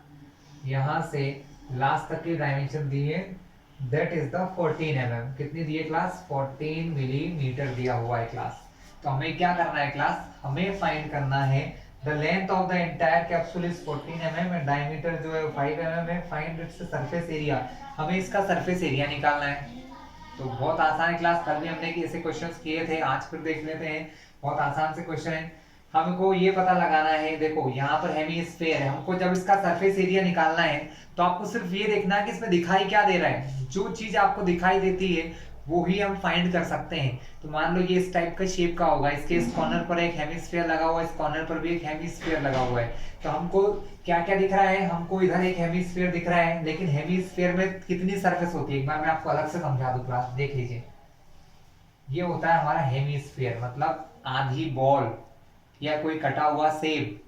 यहां से लास्ट तक की डायमेंशन दी है, दैट इज द 14 mm। कितनी दी है क्लास, 14 मिलीमीटर दिया हुआ है क्लास। तो हमें क्या करना है क्लास, हमें फाइंड करना है the length of the entire capsule is 14 mm and diameter जो है 5 mm है। फाइंड इट्स सरफेस एरिया, हमें इसका सरफेस एरिया निकालना है। तो बहुत आसान है क्लास, कल भी हमने ऐसे क्वेश्चंस किए थे, आज फिर देख लेते हैं। बहुत आसान से क्वेश्चन है। हमको ये पता लगाना है, देखो यहाँ पर हेमीस्फीयर है, हमको जब इसका सरफेस एरिया निकालना है तो आपको सिर्फ ये देखना है कि इसमें दिखाई क्या दे रहा है। जो चीज आपको दिखाई देती है वो ही हम फाइंड कर सकते हैं। तो मान लो ये इस टाइप का शेप का होगा, इसके इस कॉर्नर पर एक हेमीस्फीयर लगा हुआ है, इस कॉर्नर पर भी एक हेमीस्फीयर लगा हुआ है। तो हमको क्या क्या दिख रहा है, हमको इधर एक हेमीस्फीयर दिख रहा है, लेकिन हेमीस्फीयर में कितनी सरफेस होती है एक बार मैं आपको अलग से समझा दूं क्लास, देख लीजिए। ये होता है हमारा हेमीस्फीयर, मतलब आधी बॉल या कोई कटा हुआ सेब।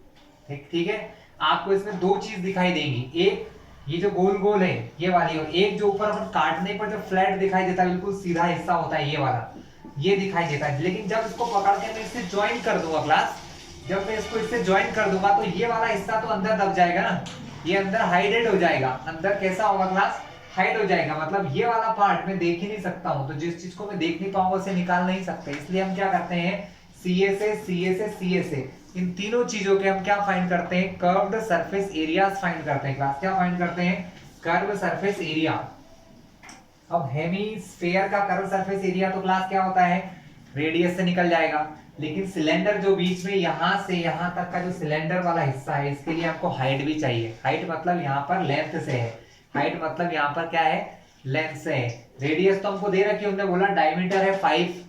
ठीक ठीक है, आपको इसमें दो चीज दिखाई देंगी, एक ये जो गोल गोल है ये वाली, और एक जो ऊपर अपन काटने पर जो फ्लैट दिखाई देता है, बिल्कुल सीधा हिस्सा होता है ये वाला, ये दिखाई देता है। लेकिन जब इसको पकड़ के मैं इससे ज्वाइन कर दूंगा क्लास, जब मैं इसको इससे ज्वाइन कर दूंगा तो ये वाला हिस्सा तो अंदर दब जाएगा ना, ये अंदर हाइडेड हो जाएगा। अंदर कैसा होगा क्लास, हाइड हो जाएगा, मतलब ये वाला पार्ट मैं देख ही नहीं सकता हूं। तो जिस चीज को मैं देख नहीं पाऊंगा उसे निकाल नहीं सकते, इसलिए हम क्या करते हैं, सीए से सीए से सीए से इन तीनों चीजों के हम क्या फाइंड करते हैं, कर्व्ड सरफेस एरियाज फाइंड करते हैं क्लास। क्या फाइंड करते हैं, कर्व सरफेस एरिया। अब हेमीस्फीयर का कर्व सरफेस एरिया तो क्लास क्या होता है, रेडियस से निकल जाएगा। लेकिन सिलेंडर जो बीच में यहां से यहां तक का जो सिलेंडर वाला हिस्सा है, इसके लिए आपको हाइट भी चाहिए। हाइट मतलब यहां पर लेंथ से है, हाइट मतलब यहां पर क्या है, लेंथ से है। रेडियस तो हमको दे रखी है, हमने बोला डायमीटर है 5,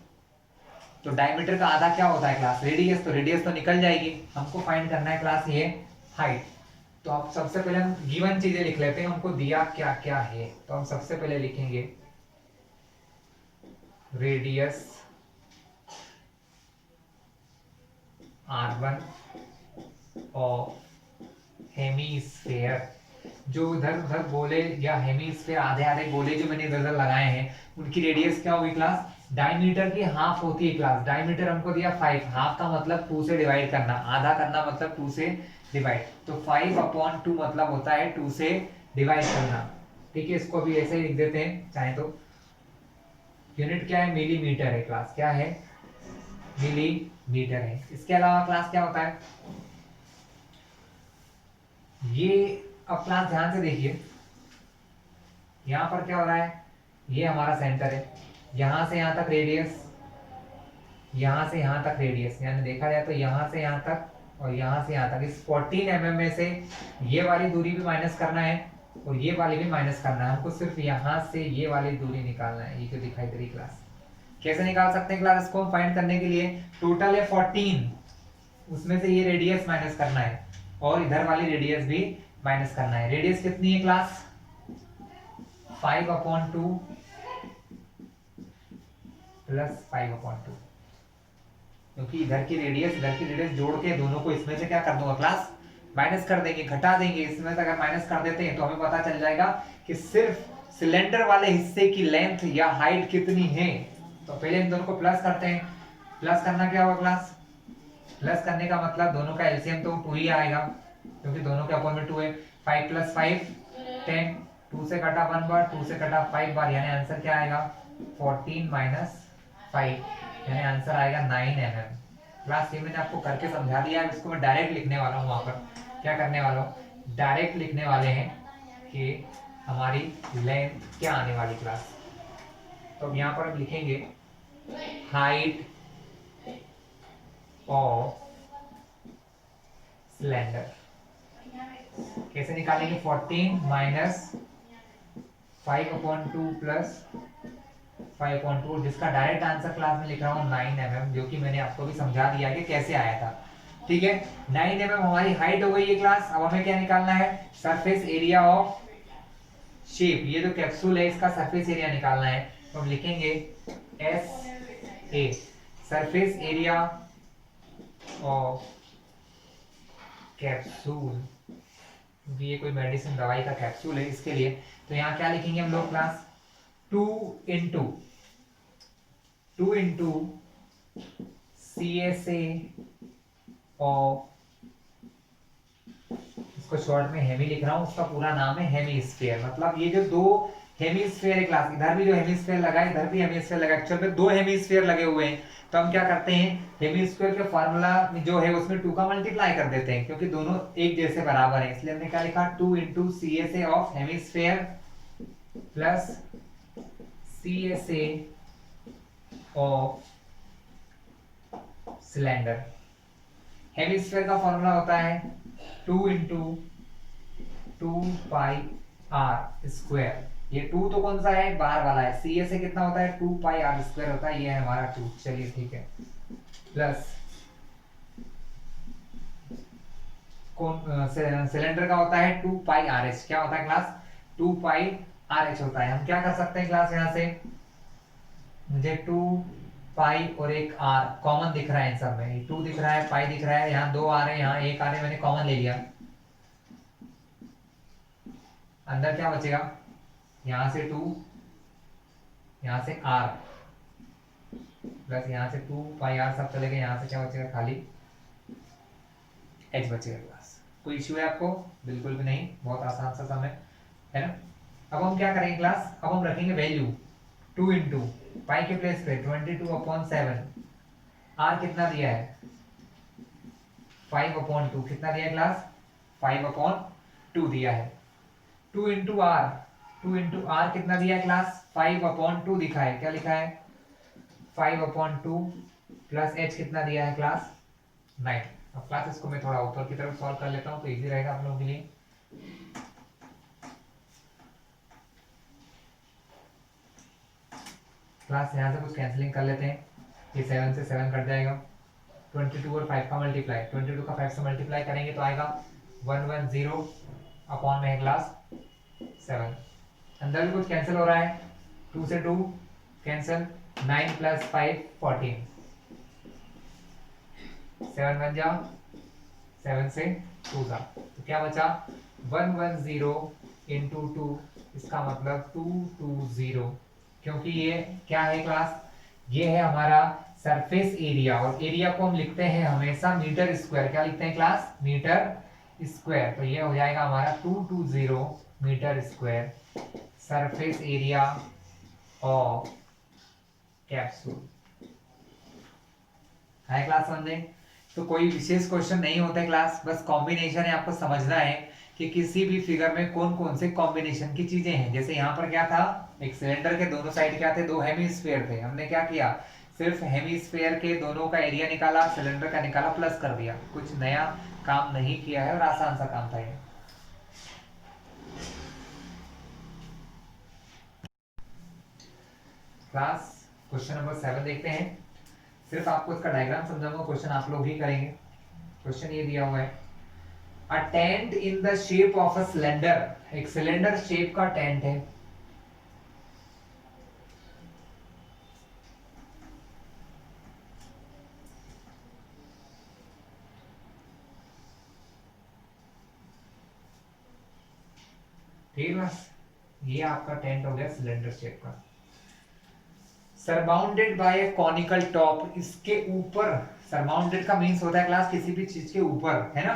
तो डायमीटर का आधा क्या होता है क्लास, रेडियस, तो रेडियस तो निकल जाएगी। हमको फाइंड करना है क्लास ये हाइट। तो आप सबसे पहले हम गिवन चीजें लिख लेते हैं, हमको दिया क्या क्या है। तो हम सबसे पहले लिखेंगे रेडियस R1 ऑफ हेमीस्फीयर, जो इधर उधर गोले या हेमीस्फीयर आधे आधे गोले जो मैंने इधर उधर लगाए हैं, उनकी रेडियस क्या होगी क्लास, डायमीटर की हाफ होती है क्लास। डायमीटर हमको दिया 5, हाफ का मतलब 2 से डिवाइड करना, आधा करना मतलब 2 से डिवाइड, तो 5/2 मतलब होता है 2 से डिवाइड करना। ठीक है, इसको भी ऐसे ही लिख देते हैं चाहे तो। यूनिट क्या है, मिलीमीटर है क्लास, क्या है, मिलीमीटर है। इसके अलावा क्लास क्या होता है, ये अब क्लास ध्यान से देखिए, यहां पर क्या हो रहा है, ये हमारा सेंटर है, यहां से यहां तक रेडियस, यहां से यहां तक रेडियस, यानी देखा जाए तो यहां से यहां तक और यहां से यहां तक। इस 14 mm में से ये वाली दूरी भी माइनस करना है और ये वाली भी माइनस करना है। हमको सिर्फ यहां से ये वाली दूरी निकालना है, ये जो दिखाई दे रही क्लास। कैसे निकाल सकते हैं क्लास, इसको हम फाइंड करने के लिए टोटल है 14, उसमें से ये रेडियस माइनस करना है और इधर वाली रेडियस भी माइनस करना है। रेडियस कितनी है क्लास, 5/2 प्लस 5/2, क्योंकि इधर की रेडियस जोड़ के दोनों को इसमें से क्या कर दूंगा क्लास, माइनस कर देंगे, घटा देंगे। इसमें से अगर माइनस कर देते हैं तो हमें पता चल जाएगा कि सिर्फ सिलेंडर वाले हिस्से की लेंथ या हाइट कितनी है। तो पहले इन दोनों को प्लस करते हैं। प्लस करना क्या होगा क्लास, प्लस करने का मतलब दोनों का एलसीएम तो 2 ही आएगा, क्योंकि दोनों के अपॉन में 2 है। 5 + 5 10, 2 से कटा 1 बार, 2 से कटा 5 बार, यानी आंसर क्या आएगा, 14 - 5, यानी आंसर आएगा 9 mm। क्लास ये मैंने आपको करके समझा दिया है, इसको मैं डायरेक्ट लिखने वाला हूँ। वहां पर क्या करने वाला हूँ, डायरेक्ट लिखने वाले हैं कि हमारी लेंथ क्या आने वाली क्लास। तो यहाँ पर हम लिखेंगे हाइट ऑफ सिलेंडर। कैसे निकालेंगे, 14 - 5/2 प्लस 5/2, जिसका डायरेक्ट आंसर क्लास में लिख रहा हूँ 9 mm, जो कि मैंने आपको भी समझा दिया कि कैसे आया था। ठीक है, 9 mm हमारी हाइट हो गई है क्लास। अब हमें क्या निकालना है, सरफेस एरिया ऑफ शेप। ये जो कैप्सूल है इसका सरफेस एरिया निकालना है, तो हम लिखेंगे SA, surface area of capsule, क्योंकि ये कोई मेडिसिन दवाई का कैप्सूल है इसके लिए। तो यहाँ क्या लिखेंगे हम लोग क्लास, 2 इंटू CSA ऑफ, इसको शॉर्ट में हेमी लिख रहा हूँ, उसका पूरा नाम है हेमीस्फीयर। मतलब ये जो दो हेमीस्फीयर है क्लास, इधर भी जो हेमीस्फीयर लगा है, इधर भी हेमीस्फीयर लगा है, एक्चुअल में दो हेमीस्फीयर लगे हुए हैं। तो हम क्या करते हैं, हेमीस्फीयर के फार्मूला जो है उसमें 2 का मल्टीप्लाई कर देते हैं, क्योंकि दोनों एक जैसे बराबर है, इसलिए हमने क्या लिखा, 2 into CSA of hemisphere plus CSA of cylinder. Hemisphere का फॉर्मूला होता है 2 इंटू 2πr²। ये 2 तो कौन सा है, बाहर वाला है। CSA कितना होता है, 2πr² होता है, ये है हमारा 2। चलिए ठीक है, प्लस कौन सिलेंडर का होता है 2πrh। क्या होता है क्लास, 2πrh होता है। हम क्या कर सकते हैं क्लास, यहाँ से मुझे 2π और एक r कॉमन दिख रहा है इन सब में, 2 दिख रहा है, पाई दिख रहा है, यहाँ 2 आ रहे हैं, यहाँ 1 आ रहे हैं, मैंने कॉमन ले लिया। अंदर क्या बचेगा, यहाँ से 2, यहाँ से r प्लस यहाँ से 2πr, सब चले गए, यहाँ से क्या बचेगा, खाली h बचेगा क्लास। कोई इश्यू है आपको, बिल्कुल भी नहीं, बहुत आसान सा सम है ना। अब हम क्या करेंगे क्लास, अब हम रखेंगे वैल्यू 2 इंटू पाई के प्लेस पे 22/7, r कितना दिया है 5/2, कितना दिया है क्लास 5/2 दिया है। 2 इंटू आर, 2 इंटू आर कितना दिया है क्लास 5/2 दिखा है, क्या लिखा है 5/2 प्लस h कितना दिया है क्लास 9। अब क्लास इसको मैं थोड़ा ऊपर की तरफ सॉल्व कर लेता हूँ तो इजी रहेगा आप लोगों के लिए। क्लास यहाँ से कुछ कैंसिलिंग कर लेते हैं, ये 7 से 7 कट जाएगा, 22 और 5 का मल्टीप्लाई, 22 का 5 से मल्टीप्लाई करेंगे तो आएगा 110 अपॉन में है क्लास 7। अंदर भी कुछ कैंसिल हो रहा है, 2 से 2 कैंसिल, 9 प्लस 5 14, 7 बन जा, 7 से 2 जा, तो क्या बचा 110 इंटू 2, इसका मतलब 220, क्योंकि ये क्या है क्लास, ये है हमारा सरफेस एरिया, और एरिया को हम लिखते हैं हमेशा मीटर स्क्वायर। क्या लिखते हैं क्लास, मीटर स्क्वायर। तो ये हो जाएगा हमारा 220 metre square surface area of capsule. है क्लास समझे। तो कोई विशेष क्वेश्चन नहीं होता है क्लास, बस कॉम्बिनेशन है, आपको समझना है कि किसी भी फिगर में कौन कौन से कॉम्बिनेशन की चीजें हैं। जैसे यहाँ पर क्या था, एक सिलेंडर के दोनों साइड क्या थे, दो हेमीस्फीयर थे, हमने क्या किया, सिर्फ हेमीस्फीयर के दोनों का एरिया निकाला, सिलेंडर का निकाला, प्लस कर दिया, कुछ नया काम नहीं किया है और आसान सा काम था ये। क्लास क्वेश्चन नंबर 7 देखते हैं। सिर्फ आपको इसका डायग्राम समझाऊंगा, क्वेश्चन आप लोग ही करेंगे। क्वेश्चन ये दिया हुआ है, a tent in the shape of a cylinder, एक सिलेंडर शेप का टेंट है, ठीक है बस, ये आपका टेंट हो गया सिलेंडर शेप का, surmounted by a conical top, इसके ऊपर, सरमाउंडेड का मीन्स होता है क्लास किसी भी चीज के ऊपर, है ना,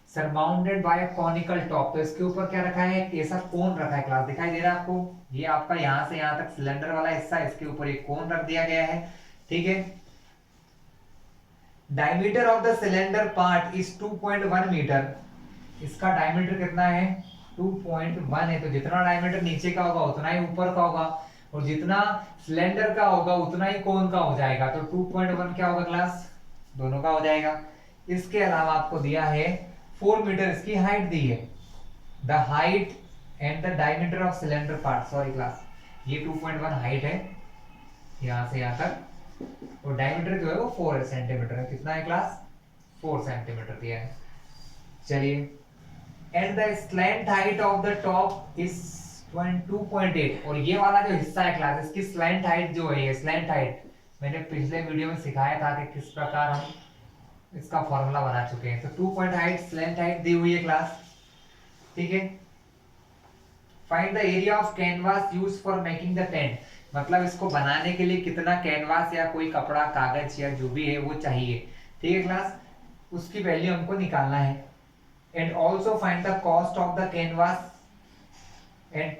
surmounted by a conical top, तो इसके ऊपर क्या रखा है, एक ऐसा कोन रखा है क्लास, दिखाई दे रहा है आपको, ये आपका यहाँ से यहाँ तक सिलेंडर वाला हिस्सा, इसके ऊपर एक कोन रख दिया गया है, ठीक है। Diameter of the cylinder part is 2.1 metre, इसका डायमीटर कितना है 2.1 है, तो जितना डायमीटर नीचे का होगा उतना ही ऊपर का होगा, और जितना सिलेंडर का होगा उतना ही कोन का हो जाएगा, तो 2.1 क्या होगा क्लास, दोनों का हो जाएगा। इसके अलावा आपको दिया है 4 मीटर इसकी हाइट दी है, the height and the diameter of cylinder part, sorry class, ये 2.1 हाइट है यहाँ से यहाँ तक, और डायमीटर जो है वो 4 सेंटीमीटर है। कितना है क्लास? 4 सेंटीमीटर दिया है। चलिए, and the slant height of the top is 2.8, और ये वाला जो हिस्सा है क्लास, इसकी स्लैंट हाइट जो है, ये स्लैंट हाइट मैंने पिछले वीडियो में सिखाया था कि किस प्रकार हम इसका फॉर्मूला बना चुके हैं। तो 2.8 स्लैंट हाइट दी हुई है क्लास, ठीक है। Find the area of canvas used for making the tent, मतलब इसको बनाने के लिए कितना कैनवास या कोई कपड़ा, कागज या जो भी है वो चाहिए, ठीक है क्लास, उसकी वैल्यू हमको निकालना है। And also find the cost of the canvas end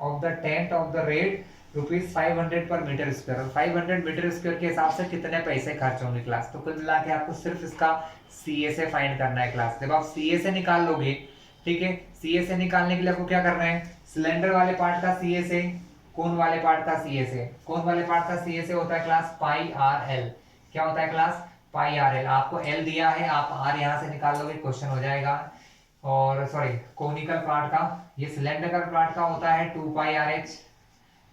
of the tent of the rate ₹500 पर मीटर स्क्वायर। 500 मीटर स्क्वायर के हिसाब से कितने पैसे खर्च होंगे क्लास? तो कुल मिला के आपको सिर्फ इसका सीए से फाइंड करना है क्लास। जब आप सीए से निकाल लोगे, ठीक है, सीए से निकालने के लिए आपको क्या करना है? सिलेंडर वाले पार्ट का सीए से, कोन वाले पार्ट का सीए से, कोन वाले पार्ट का सीए से होता है क्लास पाई आर एल। क्या होता है क्लास? पाई आर एल। आपको एल दिया है, आप आर यहां से निकाल लोगे, क्वेश्चन हो जाएगा। और सॉरी, कोनिकल पार्ट का, ये सिलेंडर पार्ट का होता है 2 पाई आर एच।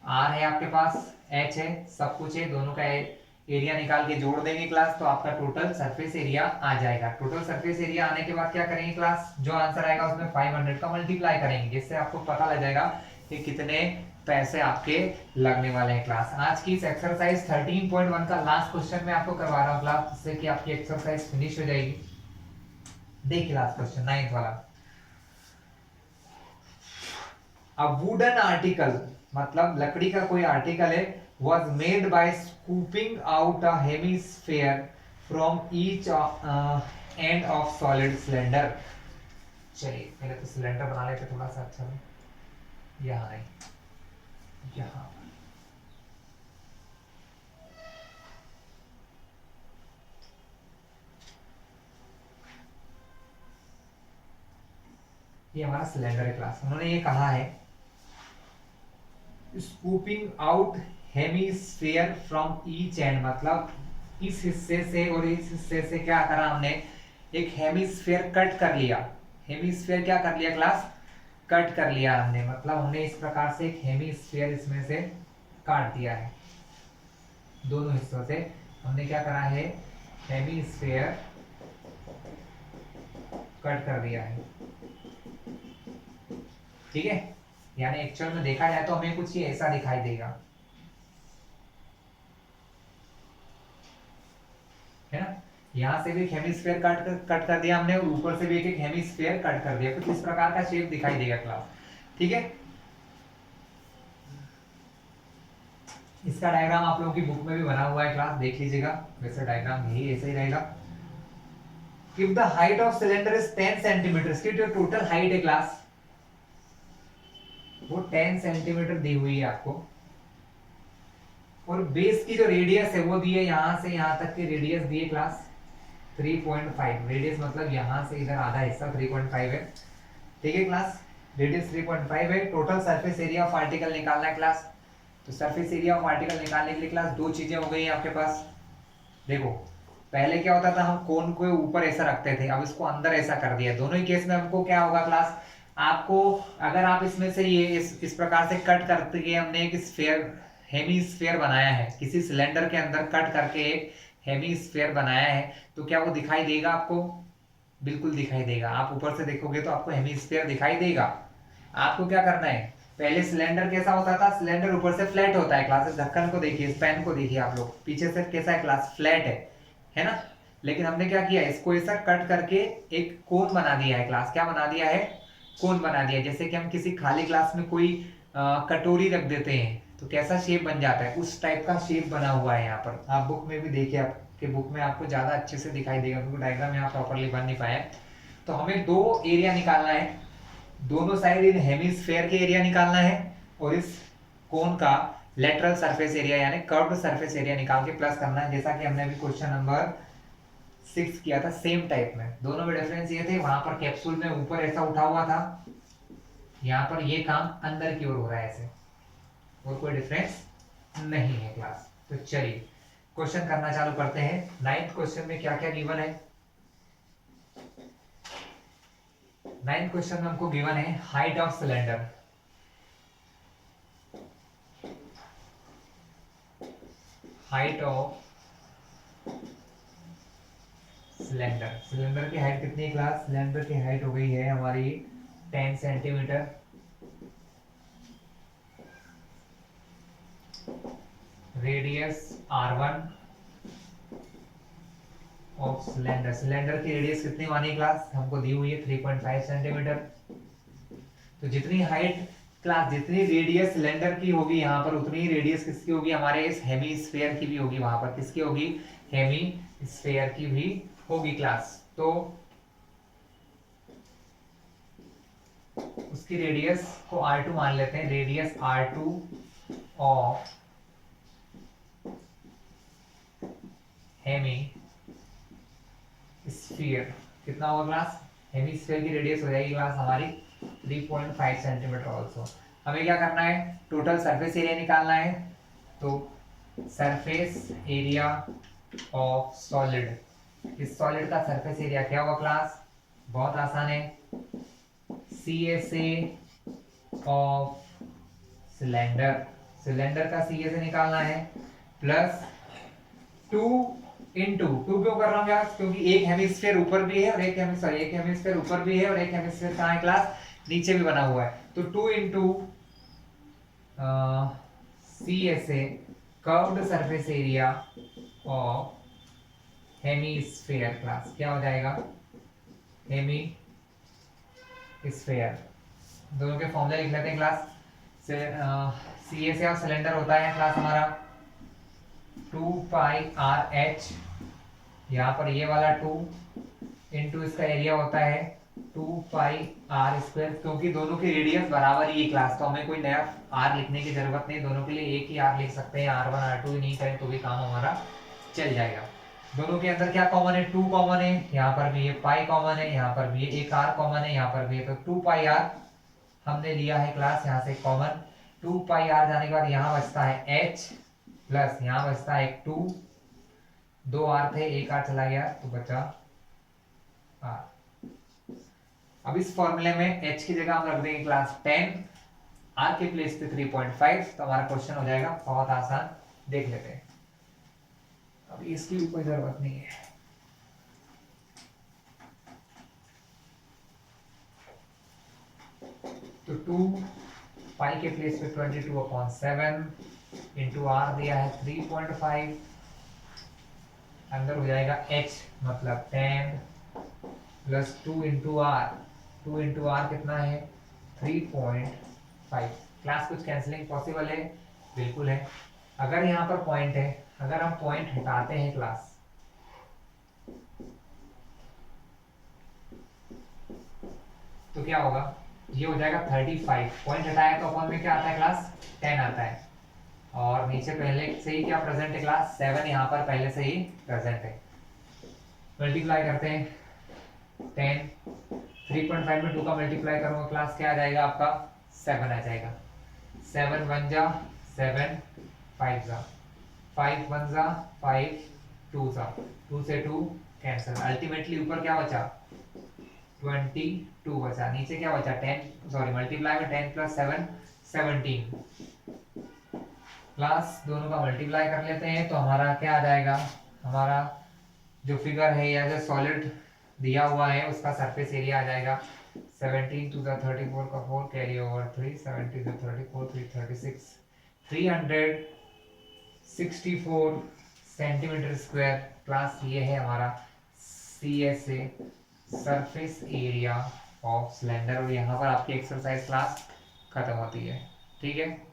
आर है आपके पास, एच है, सब कुछ है, दोनों का एरिया निकाल के जोड़ देंगे क्लास, तो आपका टोटल सरफेस एरिया आ जाएगा। टोटल सरफेस एरिया आने के बाद क्या करेंगे क्लास? जो आंसर आएगा उसमें 500 का मल्टीप्लाई करेंगे, जिससे आपको पता लग जाएगा कि कितने पैसे आपके लगने वाले हैं क्लास। आज की इस एक्सरसाइज 13.1 का लास्ट क्वेश्चन मैं आपको करवा रहा हूँ क्लास, जिससे कि आपकी एक्सरसाइज फिनिश हो जाएगी। देखिए लास्ट क्वेश्चन 9th वाला। अब वुडन आर्टिकल, मतलब लकड़ी का कोई आर्टिकल है, was made by scooping out a hemisphere from each end of solid cylinder। चलिए पहले तो सिलेंडर बना लेते थोड़ा सा अच्छा, यहाँ नहीं, यहाँ ये हमारा सिलेंडर है क्लास। उन्होंने ये कहा है scooping out hemisphere from each and, मतलब इस हिस्से से और इस हिस्से से क्या करा हमने? एक हेमिस्फीयर कट कर लिया। हेमिस्फीयर क्या कर लिया क्लास? कट कर लिया हमने, मतलब हमने इस प्रकार से एक हेमिस्फीयर इसमें से काट दिया है। दोनों हिस्सों से हमने क्या करा है? हेमिस्फीयर कट कर दिया है, ठीक है। यानी एक्चुअल में देखा जाए तो हमें कुछ ये ऐसा दिखाई देगा, है ना। यहां से भी एक हेमिस्फीयर कट कर दिया हमने, और ऊपर से भी एक हेमिस्फीयर कट कर दिया। कुछ इस प्रकार का शेप दिखाई देगा क्लास, ठीक है। इसका डायग्राम आप लोगों की बुक में भी बना हुआ है क्लास, देख लीजिएगा। वैसे डायग्राम यही ऐसे ही रहेगा। If the height of cylinder is 10 centimetre, इसकी जो टोटल हाइट है क्लास वो 10 सेंटीमीटर दी हुई है आपको, और बेस की जो रेडियस है वो दी है, यहां से यहां तक की रेडियस दी है क्लास 3.5। रेडियस मतलब यहां से इधर आधा हिस्सा 3.5 है, ठीक है क्लास। रेडियस 3.5 है। Total surface area of article निकालना है क्लास। तो सरफेस एरिया ऑफ आर्टिकल निकालने के लिए क्लास दो चीजें हो गई आपके पास। देखो पहले क्या होता था, हम कोन को ऊपर ऐसा रखते थे, अब इसको अंदर ऐसा कर दिया। दोनों ही केस में हमको क्या होगा क्लास? आपको अगर आप इसमें से ये इस प्रकार से कट करके हमने एक स्फीयर, हेमी स्फीयर बनाया है, किसी सिलेंडर के अंदर कट करके एक हेमी स्फीयर बनाया है, तो क्या वो दिखाई देगा आपको? बिल्कुल दिखाई देगा। आप ऊपर से देखोगे तो आपको हेमी स्फीयर दिखाई देगा। आपको क्या करना है? पहले सिलेंडर कैसा होता था? सिलेंडर ऊपर से फ्लैट होता है क्लास। ढक्कन को देखिए, इस पेन को देखिए आप लोग, पीछे से कैसा है क्लास? फ्लैट है ना। लेकिन हमने क्या किया, इसको ऐसा कट करके एक कोन बना दिया है क्लास। क्या बना दिया है? कोन बना दिया। जैसे कि हम किसी खाली ग्लास में कोई कटोरी रख देते हैं तो कैसा शेप बन जाता है, उस टाइप का शेप बना हुआ है यहाँ पर। आप बुक में भी देखिए, आपके बुक में आपको ज्यादा अच्छे से दिखाई देगा, क्योंकि डायग्राम यहाँ प्रॉपरली बन नहीं पाया है। तो हमें दो एरिया निकालना है, दोनों साइड इन हेमिस्फीयर के एरिया निकालना है, और इस कोन का लेटरल सरफेस एरिया यानी कर्व्ड सरफेस एरिया निकाल के प्लस करना है, जैसा कि हमने अभी क्वेश्चन नंबर 6 किया था सेम टाइप में। दोनों में डिफरेंस ये थे, वहां पर कैप्सूल में ऊपर ऐसा उठा हुआ था, यहाँ पर ये काम अंदर की ओर हो रहा है ऐसे, और कोई डिफरेंस नहीं है क्लास। तो चलिए क्वेश्चन करना चालू करते हैं। 9th क्वेश्चन में क्या क्या गिवन है? 9th क्वेश्चन में हमको गिवन है height of cylinder. Height of cylinder, cylinder की हाइट कितनी है क्लास? सिलेंडर की हाइट हो गई है हमारी 10 centimetre. Radius R1 of cylinder, cylinder की रेडियस कितनी मानी क्लास? हमको दी हुई है 3.5 सेंटीमीटर। तो जितनी हाइट क्लास, जितनी रेडियस सिलेंडर की होगी यहाँ पर, उतनी रेडियस किसकी होगी? हमारे इस हेमी स्फीयर की भी होगी। वहां पर किसकी होगी? हेमी स्फीयर की भी होगी क्लास। तो उसकी रेडियस को R2 मान लेते हैं। Radius R2 of Hemy sphere कितना होगा क्लास? हेमी स्फीयर की रेडियस हो जाएगी क्लास हमारी 3.5 सेंटीमीटर ऑल्सो। हमें क्या करना है? टोटल सरफेस एरिया निकालना है। तो सरफेस एरिया ऑफ सॉलिड, इस सॉलिड का सरफेस एरिया क्या होगा क्लास? बहुत आसान है, CSA ऑफ सिलेंडर, सिलेंडर का CSA निकालना है, प्लस 2 इंटू, 2 क्यों कर रहा हूँ यार? क्योंकि एक हेमिस्फीयर ऊपर भी है और एक हेमिस्फीयर ऊपर भी है और एक हेमिस्फीयर कहाँ है क्लास? नीचे भी बना हुआ है। तो 2 into CSA curved surface area of hemisphere class क्या हो जाएगा? Hemisphere. दोनों के फॉर्मूले लिख लेते हैं क्लास। CSA ऑफ सिलेंडर होता है क्लास हमारा 2 पाई RH, यहाँ पर ये वाला 2 इंटू इसका एरिया होता है 2 पाई R², क्योंकि दोनों की रेडियस बराबर ही है क्लास, तो हमें कोई नया R लिखने की जरूरत नहीं, दोनों के लिए एक ही R लिख सकते हैं। R1 R2 नहीं करें तो भी काम हमारा चल जाएगा। दोनों के अंदर क्या कॉमन है? 2 कॉमन है, यहाँ पर भी ये पाई कॉमन है, यहाँ पर भी ये एक R कॉमन है, यहाँ पर भी है, तो 2 पाई R हमने लिया है क्लास यहाँ से कॉमन। 2 पाई R जाने के बाद यहाँ बचता है H, प्लस यहाँ बचता है एक 2, 2 R थे, एक R चला गया तो बचा R। अब इस फॉर्मूले में H की जगह हम रख देंगे क्लास 10, R के प्लेस पे 3.5, तो हमारा क्वेश्चन हो जाएगा बहुत आसान। देख लेते हैं, अब इसकी भी कोई जरूरत नहीं है। तो 2 पाई के प्लेस पे 22/7 इंटू R दिया है 3.5, अंदर हो जाएगा H मतलब 10 plus 2 into R, 2 into R कितना है? 3.5। क्लास कुछ कैंसिलिंग पॉसिबल है? बिल्कुल है। अगर यहाँ पर पॉइंट है, अगर हम पॉइंट हटाते हैं क्लास, तो क्या होगा? ये हो जाएगा 35। पॉइंट हटाया तो अपन में क्या आता है क्लास? 10 आता है, और नीचे पहले से ही क्या प्रेजेंट है क्लास? 7 यहाँ पर पहले से ही प्रेजेंट है। मल्टीप्लाई करते हैं 10, 3.5 में 2 का मल्टीप्लाई करूंगा क्लास, क्या आ जाएगा आपका? 7 आ जाएगा। 7 1 जा 7, 5 जा 5 1 जा 5, 2 जा 2 से 2 कैंसिल, अल्टीमेटली ऊपर क्या बचा? 22 बचा, नीचे क्या बचा? 10, सॉरी मल्टीप्लाई में 10 प्लस 7 17। क्लास दोनों का मल्टीप्लाई कर लेते हैं तो हमारा क्या आ जाएगा? हमारा जो फिगर है या जो सॉलिड दिया हुआ है उसका सरफेस एरिया आ जाएगा 17 टू द 34 का 4 carry over 3, 70 two 34 3 36, 364 centimetre square. Class ये है हमारा CSA surface area of cylinder, और यहाँ पर आपकी एक्सरसाइज क्लास खत्म होती है। ठीक है।